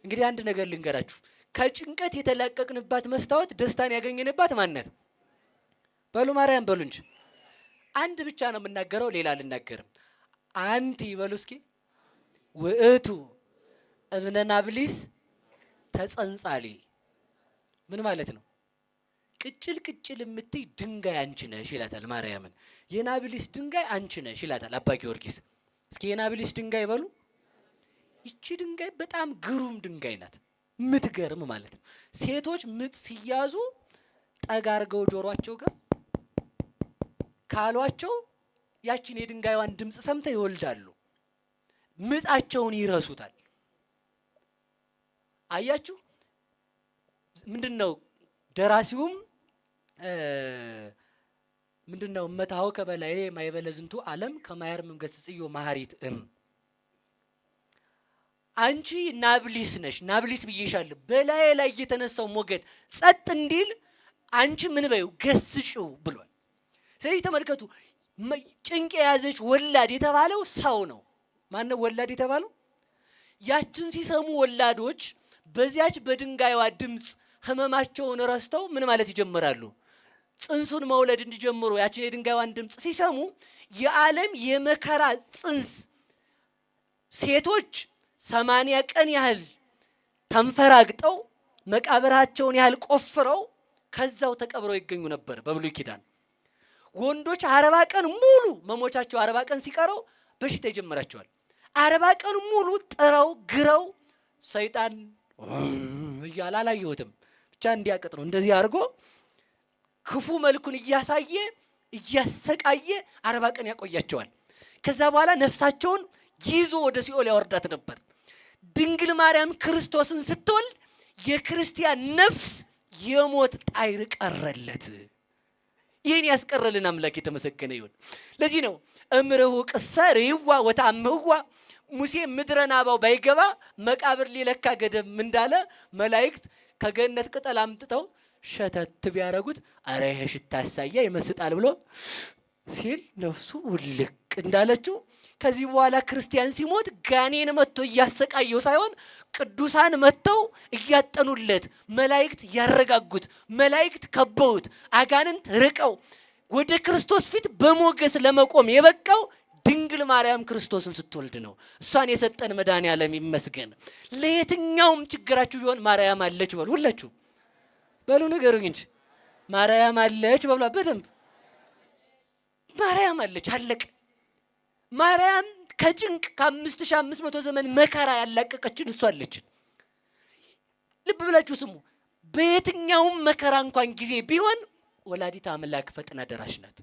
እንግዲህ አንድ ነገር ልንገራችሁ። ከጭንቀት የተላቀቅንባት መስታወት፣ ደስታን ያገኘንባት ማናት? በሉ ማርያም በሉ እንጂ። አንድ ብቻ ነው የምናገረው፣ ሌላ አልናገርም። አንቲ በሉ እስኪ ውእቱ እብነ ናብሊስ ተጸንጻሊ። ምን ማለት ነው? ቅጭል ቅጭል የምትይ ድንጋይ አንቺ ነሽ ይላታል ማርያምን። የናብሊስ ድንጋይ አንቺ ነሽ ይላታል አባ ጊዮርጊስ። እስኪ የናብሊስ ድንጋይ በሉ። ይቺ ድንጋይ በጣም ግሩም ድንጋይ ናት። ምትገርም ማለት ነው። ሴቶች ምጥ ሲያዙ ጠጋ አድርገው ጆሯቸው ጋር ካሏቸው ያቺን የድንጋይዋን ድምፅ ሰምተው ይወልዳሉ። ምጣቸውን ይረሱታል። አያችሁ? ምንድነው ደራሲውም ምንድነው መታው ከበላይ ማይበለዝንቱ ዓለም ከማየርም ገስጽዮ ማህሪት አንቺ ናብሊስ ነሽ። ናብሊስ ብዬሻለሁ። በላይ ላይ የተነሳው ሞገድ ጸጥ እንዲል አንቺ ምን በዩ ገስጪው ብሏል። ስለዚህ ተመልከቱ፣ ጭንቅ የያዘች ወላድ የተባለው ሰው ነው። ማን ነው ወላድ የተባለው? ያችን ሲሰሙ ወላዶች በዚያች በድንጋይዋ ድምፅ ህመማቸውን ረስተው ምን ማለት ይጀምራሉ? ጽንሱን መውለድ እንዲጀምሩ ያችን የድንጋይዋን ድምፅ ሲሰሙ የዓለም የመከራ ጽንስ ሴቶች 80 ቀን ያህል ተንፈራግጠው መቃብራቸውን ያህል ቆፍረው ከዛው ተቀብረው ይገኙ ነበር በብሉይ ኪዳን። ወንዶች 40 ቀን ሙሉ መሞቻቸው 40 ቀን ሲቀረው በሽታ ይጀምራቸዋል። 40 ቀን ሙሉ ጥረው ግረው ሰይጣን እያለ አላየሁትም ብቻ እንዲያቀጥ ነው እንደዚህ አድርጎ ክፉ መልኩን እያሳየ እያሰቃየ 40 ቀን ያቆያቸዋል። ከዛ በኋላ ነፍሳቸውን ይዞ ወደ ሲኦል ያወርዳት ነበር። ድንግል ማርያም ክርስቶስን ስትወልድ የክርስቲያን ነፍስ የሞት ጣይር ቀረለት። ይህን ያስቀረልን አምላክ የተመሰገነ ይሁን። ለዚህ ነው እምርሁ ቅሰር ይዋ ወታምህዋ ሙሴ ምድረ ናባው ባይገባ መቃብር ሊለካ ገደም እንዳለ መላእክት ከገነት ቅጠል አምጥተው ሸተት ቢያረጉት አረ ይሄ ሽታ ያሳያ ይመስጣል ብሎ ሲል ነፍሱ ውልቅ እንዳለችው ከዚህ በኋላ ክርስቲያን ሲሞት ጋኔን መጥቶ እያሰቃየው ሳይሆን ቅዱሳን መጥተው እያጠኑለት መላእክት ያረጋጉት መላእክት ከበውት አጋንንት ርቀው ወደ ክርስቶስ ፊት በሞገስ ለመቆም የበቃው ድንግል ማርያም ክርስቶስን ስትወልድ ነው። እሷን የሰጠን መድኃኔዓለም ይመስገን። ለየትኛውም ችግራችሁ ቢሆን ማርያም አለች በሉ። ሁላችሁ በሉ ንገሩኝ እንጂ ማርያም አለች በሉ። በደንብ ማርያም አለች። አለቀ። ማርያም ከጭንቅ ከ5500 ዘመን መከራ ያላቀቀችን እሷ አለች። ልብ ብላችሁ ስሙ። በየትኛውም መከራ እንኳን ጊዜ ቢሆን ወላዲት አምላክ ፈጥና ደራሽ ናት።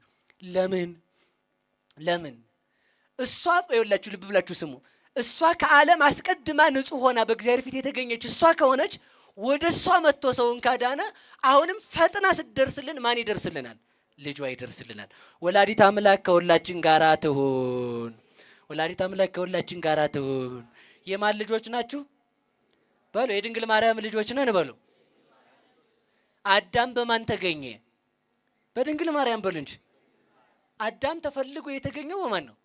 ለምን እሷ ይኸውላችሁ ልብ ብላችሁ ስሙ። እሷ ከዓለም አስቀድማ ንጹሕ ሆና በእግዚአብሔር ፊት የተገኘች እሷ ከሆነች ወደ እሷ መጥቶ ሰውን ካዳነ አሁንም ፈጥና ስትደርስልን ማን ይደርስልናል? ልጇ ይደርስልናል። ወላዲት አምላክ ከሁላችን ጋር ትሁን። ወላዲት አምላክ ከሁላችን ጋር ትሁን። የማን ልጆች ናችሁ በሉ? የድንግል ማርያም ልጆች ነን በሉ። አዳም በማን ተገኘ? በድንግል ማርያም በሉ እንጂ። አዳም ተፈልጎ የተገኘው በማን ነው?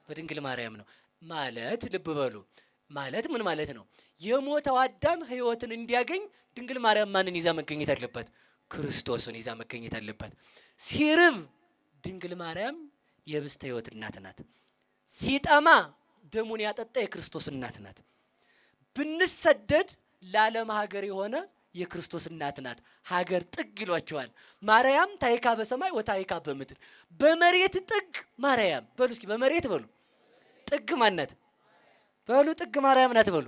በድንግል ማርያም ነው። ማለት ልብ በሉ፣ ማለት ምን ማለት ነው? የሞተው አዳም ሕይወትን እንዲያገኝ ድንግል ማርያም ማንን ይዛ መገኘት አለባት? ክርስቶስን ይዛ መገኘት አለባት። ሲርብ ድንግል ማርያም የህብስተ ሕይወት እናት ናት። ሲጠማ ደሙን ያጠጣ የክርስቶስ እናት ናት። ብንሰደድ ለዓለም ሀገር የሆነ የክርስቶስ እናት ናት። ሀገር ጥግ ይሏቸዋል። ማርያም ታይካ በሰማይ ወታይካ በምድር። በመሬት ጥግ ማርያም በሉ እስኪ፣ በመሬት በሉ ጥግ ማናት በሉ? ጥግ ማርያም ናት በሉ።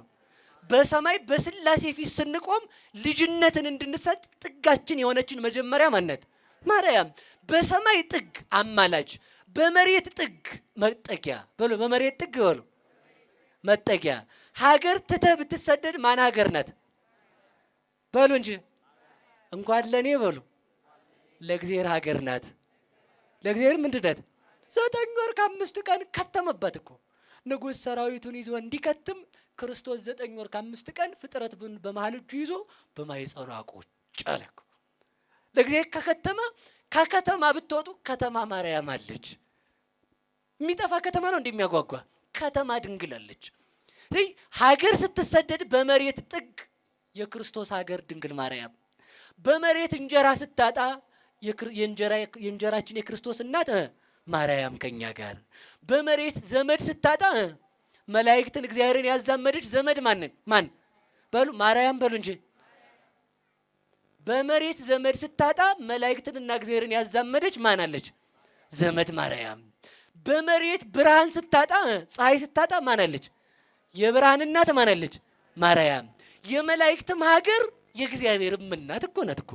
በሰማይ በስላሴ ፊት ስንቆም ልጅነትን እንድንሰጥ ጥጋችን የሆነችን መጀመሪያ ማናት? ማርያም። በሰማይ ጥግ አማላጅ፣ በመሬት ጥግ መጠጊያ በሉ። በመሬት ጥግ በሉ መጠጊያ። ሀገር ትተህ ብትሰደድ ማን ሀገር ናት በሉ እንጂ። እንኳን ለኔ በሉ ለእግዚአብሔር ሀገር ናት። ለእግዚአብሔር ምንድን ናት? 9 ወር ከ5 ቀን ከተመባት እኮ ንጉሥ ሰራዊቱን ይዞ እንዲከትም ክርስቶስ 9 ወር ከ5 ቀን ፍጥረት በመሃል እጁ ይዞ በማኅፀኗ ቁጭ አለ እኮ። ለእግዚአብሔር ከከተማ ከከተማ ብትወጡ ከተማ ማርያም አለች። የሚጠፋ ከተማ ነው እንደሚያጓጓ ከተማ ድንግል አለች። ሀገር ስትሰደድ በመሬት ጥግ የክርስቶስ ሀገር ድንግል ማርያም፣ በመሬት እንጀራ ስታጣ የእንጀራችን የክርስቶስ እናት ማርያም ከኛ ጋር፣ በመሬት ዘመድ ስታጣ መላእክትን እግዚአብሔርን ያዛመደች ዘመድ ማን በሉ? ማርያም በሉ እንጂ። በመሬት ዘመድ ስታጣ መላእክትንና እግዚአብሔርን ያዛመደች ማን አለች? ዘመድ ማርያም። በመሬት ብርሃን ስታጣ ፀሐይ ስታጣ ማን አለች? የብርሃን እናት ማን አለች? ማርያም። የመላእክትም ሀገር የእግዚአብሔርም እናት እኮ ናት እኮ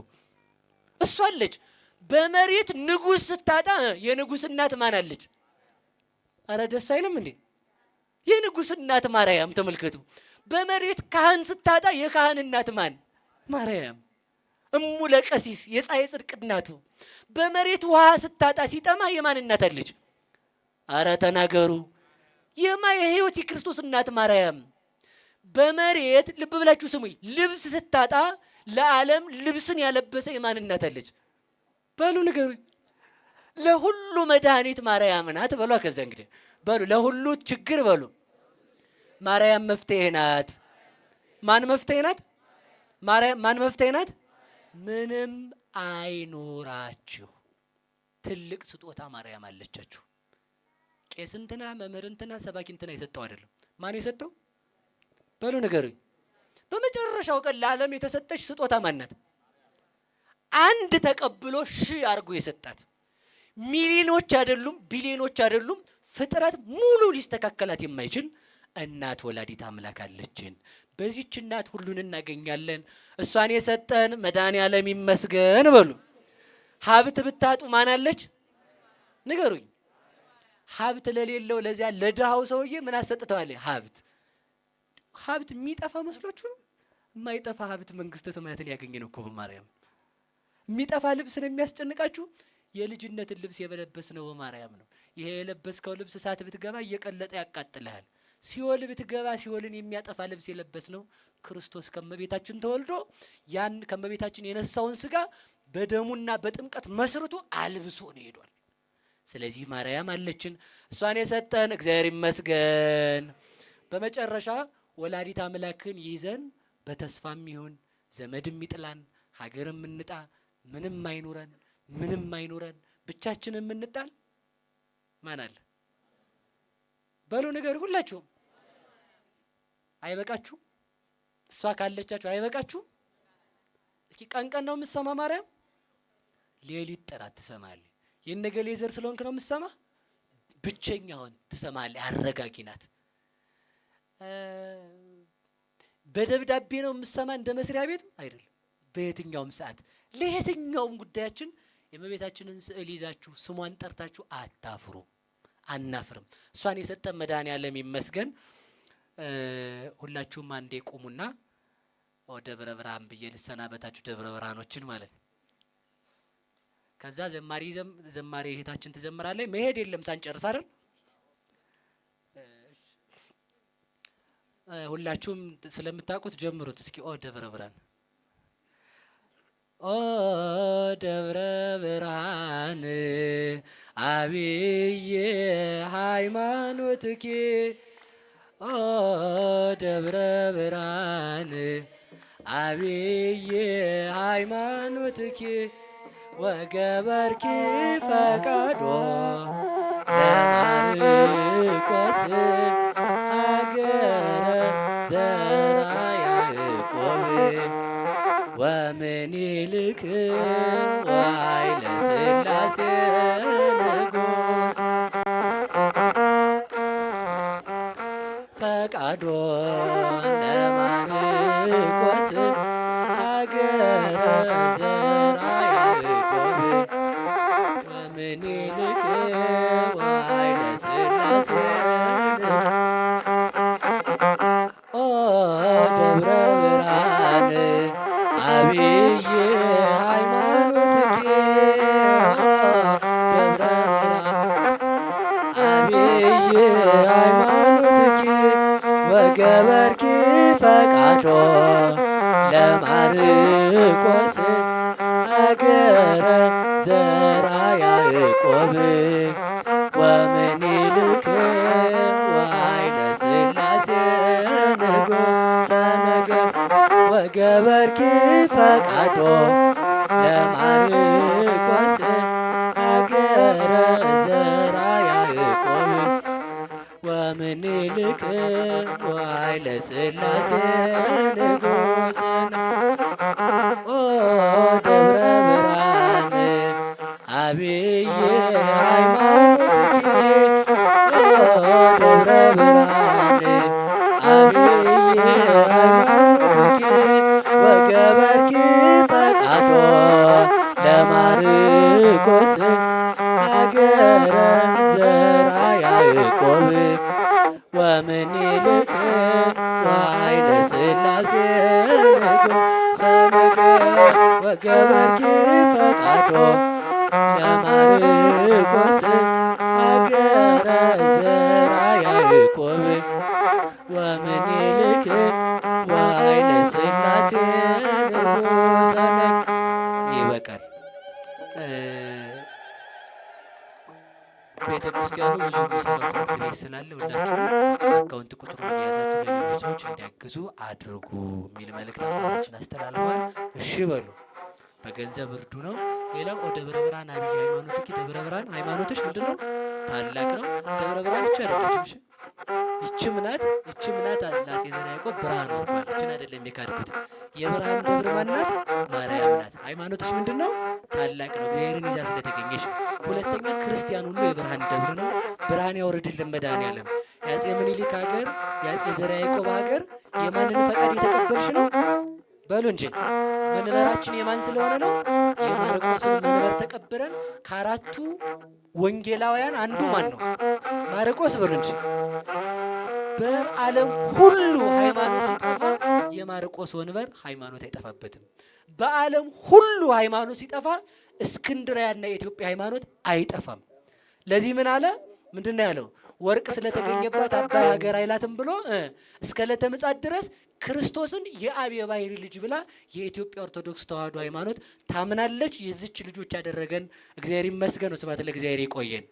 እሷ አለች። በመሬት ንጉሥ ስታጣ የንጉሥ እናት ማን አለች? አረ ደስ አይልም እንዴ? የንጉሥ እናት ማርያም። ተመልከቱ። በመሬት ካህን ስታጣ የካህን እናት ማን? ማርያም። እሙ ለቀሲስ የፀሐይ ጽድቅ እናቱ። በመሬት ውሃ ስታጣ ሲጠማ የማን እናት አለች? አረ ተናገሩ። የሕይወት የክርስቶስ እናት ማርያም። በመሬት ልብ ብላችሁ ስሙኝ፣ ልብስ ስታጣ ለዓለም ልብስን ያለበሰ የማን እናት አለች? በሉ ንገሩኝ። ለሁሉ መድኃኒት ማርያም ናት በሉ። ከዛ እንግዲህ በሉ ለሁሉ ችግር በሉ ማርያም መፍትሄ ናት። ማን መፍትሄ ናት? ማርያም። ማን መፍትሄ ናት? ምንም አይኖራችሁ ትልቅ ስጦታ ማርያም አለቻችሁ። ቄስ እንትና መምህር እንትና ሰባኪ እንትና የሰጠው አይደለም። ማን የሰጠው በሉ ንገሩኝ። በመጨረሻው ቀን ለዓለም የተሰጠች ስጦታ ማን ናት? አንድ ተቀብሎ 1000 አድርጎ የሰጣት። ሚሊዮኖች አይደሉም፣ ቢሊዮኖች አይደሉም፣ ፍጥረት ሙሉ ሊስተካከላት የማይችል እናት ወላዲት አምላክ አለችን። በዚህች እናት ሁሉን እናገኛለን። እሷን የሰጠን መድኃኔዓለም ይመስገን በሉ። ሀብት ብታጡ ማን አለች ንገሩኝ። ሀብት ለሌለው ለዚያ ለድሃው ሰውዬ ምን አሰጥተዋል? ሀብት የሚጠፋ መስሏችሁ ነው? የማይጠፋ ሀብት መንግስተ ሰማያትን ያገኘ ነው እኮ በማርያም። የሚጠፋ ልብስ ነው የሚያስጨንቃችሁ? የልጅነትን ልብስ የበለበስ ነው በማርያም ነው። ይሄ የለበስከው ልብስ እሳት ብትገባ እየቀለጠ ያቃጥልሃል። ሲኦል ብትገባ ሲኦልን የሚያጠፋ ልብስ የለበስ ነው ክርስቶስ ከመቤታችን ተወልዶ ያን ከመቤታችን የነሳውን ስጋ በደሙና በጥምቀት መስርቶ አልብሶ ነው ሄዷል። ስለዚህ ማርያም አለችን። እሷን የሰጠን እግዚአብሔር ይመስገን። በመጨረሻ ወላዲት አምላክን ይዘን በተስፋም ይሁን ዘመድም ይጥላን ሀገርም እንጣ ምንም አይኖረን ብቻችንን የምንጣል ማን አለ በሉ ነገር ሁላችሁም። አይበቃችሁ? እሷ ካለቻችሁ አይበቃችሁ? እስኪ ቀን ነው የምትሰማ ማርያም? ሌሊት ጥራት ትሰማለች። የነገሌ ዘር ስለሆንክ ነው የምትሰማ? ብቸኛውን ትሰማለች። አረጋጊ ናት። በደብዳቤ ነው የምትሰማ እንደ መስሪያ ቤቱ አይደለም። በየትኛውም ሰዓት ለየትኛውም ጉዳያችን የእመቤታችንን ስዕል ይዛችሁ ስሟን ጠርታችሁ አታፍሩ። አናፍርም። እሷን የሰጠን መድኃኔዓለም ይመስገን። ሁላችሁም አንዴ ቁሙና ወደ ደብረ ብርሃን ብዬ ልሰናበታችሁ ደብረ ብርሃኖችን ማለት ነው። ከዛ ዘማሪ እህታችን ትዘምራለች። መሄድ የለም ሳንጨርስ አይደል? ሁላችሁም ስለምታውቁት ጀምሩት እስኪ። ኦ ደብረ ብርሃን ኦ ደብረ ብርሃን አብዬ ሃይማኖትኪ ኦ ደብረ ብርሃን አብዬ ሃይማኖትኪ ወገበርኪ ፈቃዶ ለማርቆስ አገረ ዘራ ያዕቆብ ወምኒልክ ወኃይለ ሥላሴ ንጉሥ ፈቃዶ ለማርቆስ አገረ ዘራ ያዕቆብ ወምኒልክ ወኃይለ ሥላሴ ኦ ደብረ ብርሃን አብዬ ሃይማኖትኪ ደብረ ብርሃን አብዬ ሃይማኖትኪ ወገበርኪ ፈቃዶ ለማርቆስ አገረ ዘራ ያዕቆብ ወምኒልክ ወኃይለ ሥላሴ ንጉሠ ነገሥት ወገበርኪ ፈቃዶ ለማርቆስ አገረ ዘራ ያዕቆብ ወምኒልክ ወኃይለ ሥላሴ ንጉሠ ኦ ደብረ ብርሃን አብዬ ሃይማኖትኪ ደብረ ብርሃን አብዬ ሃይማኖትኪ ወገበርኪ ፈቃዶ ለማርቆስ አገረ ዘራ ያዕቆብ ወምኒልክ ወኃይለ ሥላሴ ንጉሠ ነገሥት ወገበርኪ ፈቃዶ ለማርቆስ አገረ ዘራ ያዕቆብ ወምኒልክ ወኃይለ ሥላሴ ንጉሠ ነገሥት። ይበቃል። ቤተ ክርስቲያኑ ብዙ የሚሰራው ትምህርት ቤት ስላለ ሁላችሁም አካውንት ቁጥሩን እየያዛችሁ ለሌሎች ሰዎች እንዲያግዙ አድርጉ የሚል መልእክት አባታችን አስተላልፈዋል። እሺ በሉ። በገንዘብ እርዱ ነው። ሌላው ደብረ ብርሃን አብዬ ሃይማኖትኪ ደብረ ብርሃን ሃይማኖትሽ ምንድን ነው? ታላቅ ነው። ደብረ ብርሃን ብቻ አይደለችም። እሺ ይችም ናት ለአፄ ዘርዓ ያዕቆብ ብርሃን ወርዷል። ይችን አይደለም የካድኩት። የብርሃን ደብር ማናት? ማርያም ናት። ሃይማኖትሽ ምንድን ነው? ታላቅ ነው። እግዚአብሔርን ይዛ ስለተገኘሽ። ሁለተኛ ክርስቲያን ሁሉ የብርሃን ደብር ነው። ብርሃን ያወርድልን መድኃኔዓለም። የአፄ ምኒልክ ሀገር የአፄ ዘርዓ ያዕቆብ ሀገር የማንን ፈቃድ የተቀበልሽ ነው? በሉ እንጂ መንበራችን የማን ስለሆነ ነው? የማርቆስን መንበር ተቀብለን ከአራቱ ወንጌላውያን አንዱ ማን ነው? ማርቆስ። በሉ እንጂ በዓለም ሁሉ ሃይማኖት ሲጠፋ የማርቆስ ወንበር ሃይማኖት አይጠፋበትም። በዓለም ሁሉ ሃይማኖት ሲጠፋ እስክንድርያና የኢትዮጵያ ሃይማኖት አይጠፋም። ለዚህ ምን አለ? ምንድነው ያለው? ወርቅ ስለተገኘባት አባይ ሀገር አይላትም ብሎ እስከ ዕለተ ምጽአት ድረስ ክርስቶስን የአብ የባሕሪ ልጅ ብላ የኢትዮጵያ ኦርቶዶክስ ተዋሕዶ ሃይማኖት ታምናለች። የዚች ልጆች ያደረገን እግዚአብሔር ይመስገን። ስብሐት ለእግዚአብሔር። ይቆየን።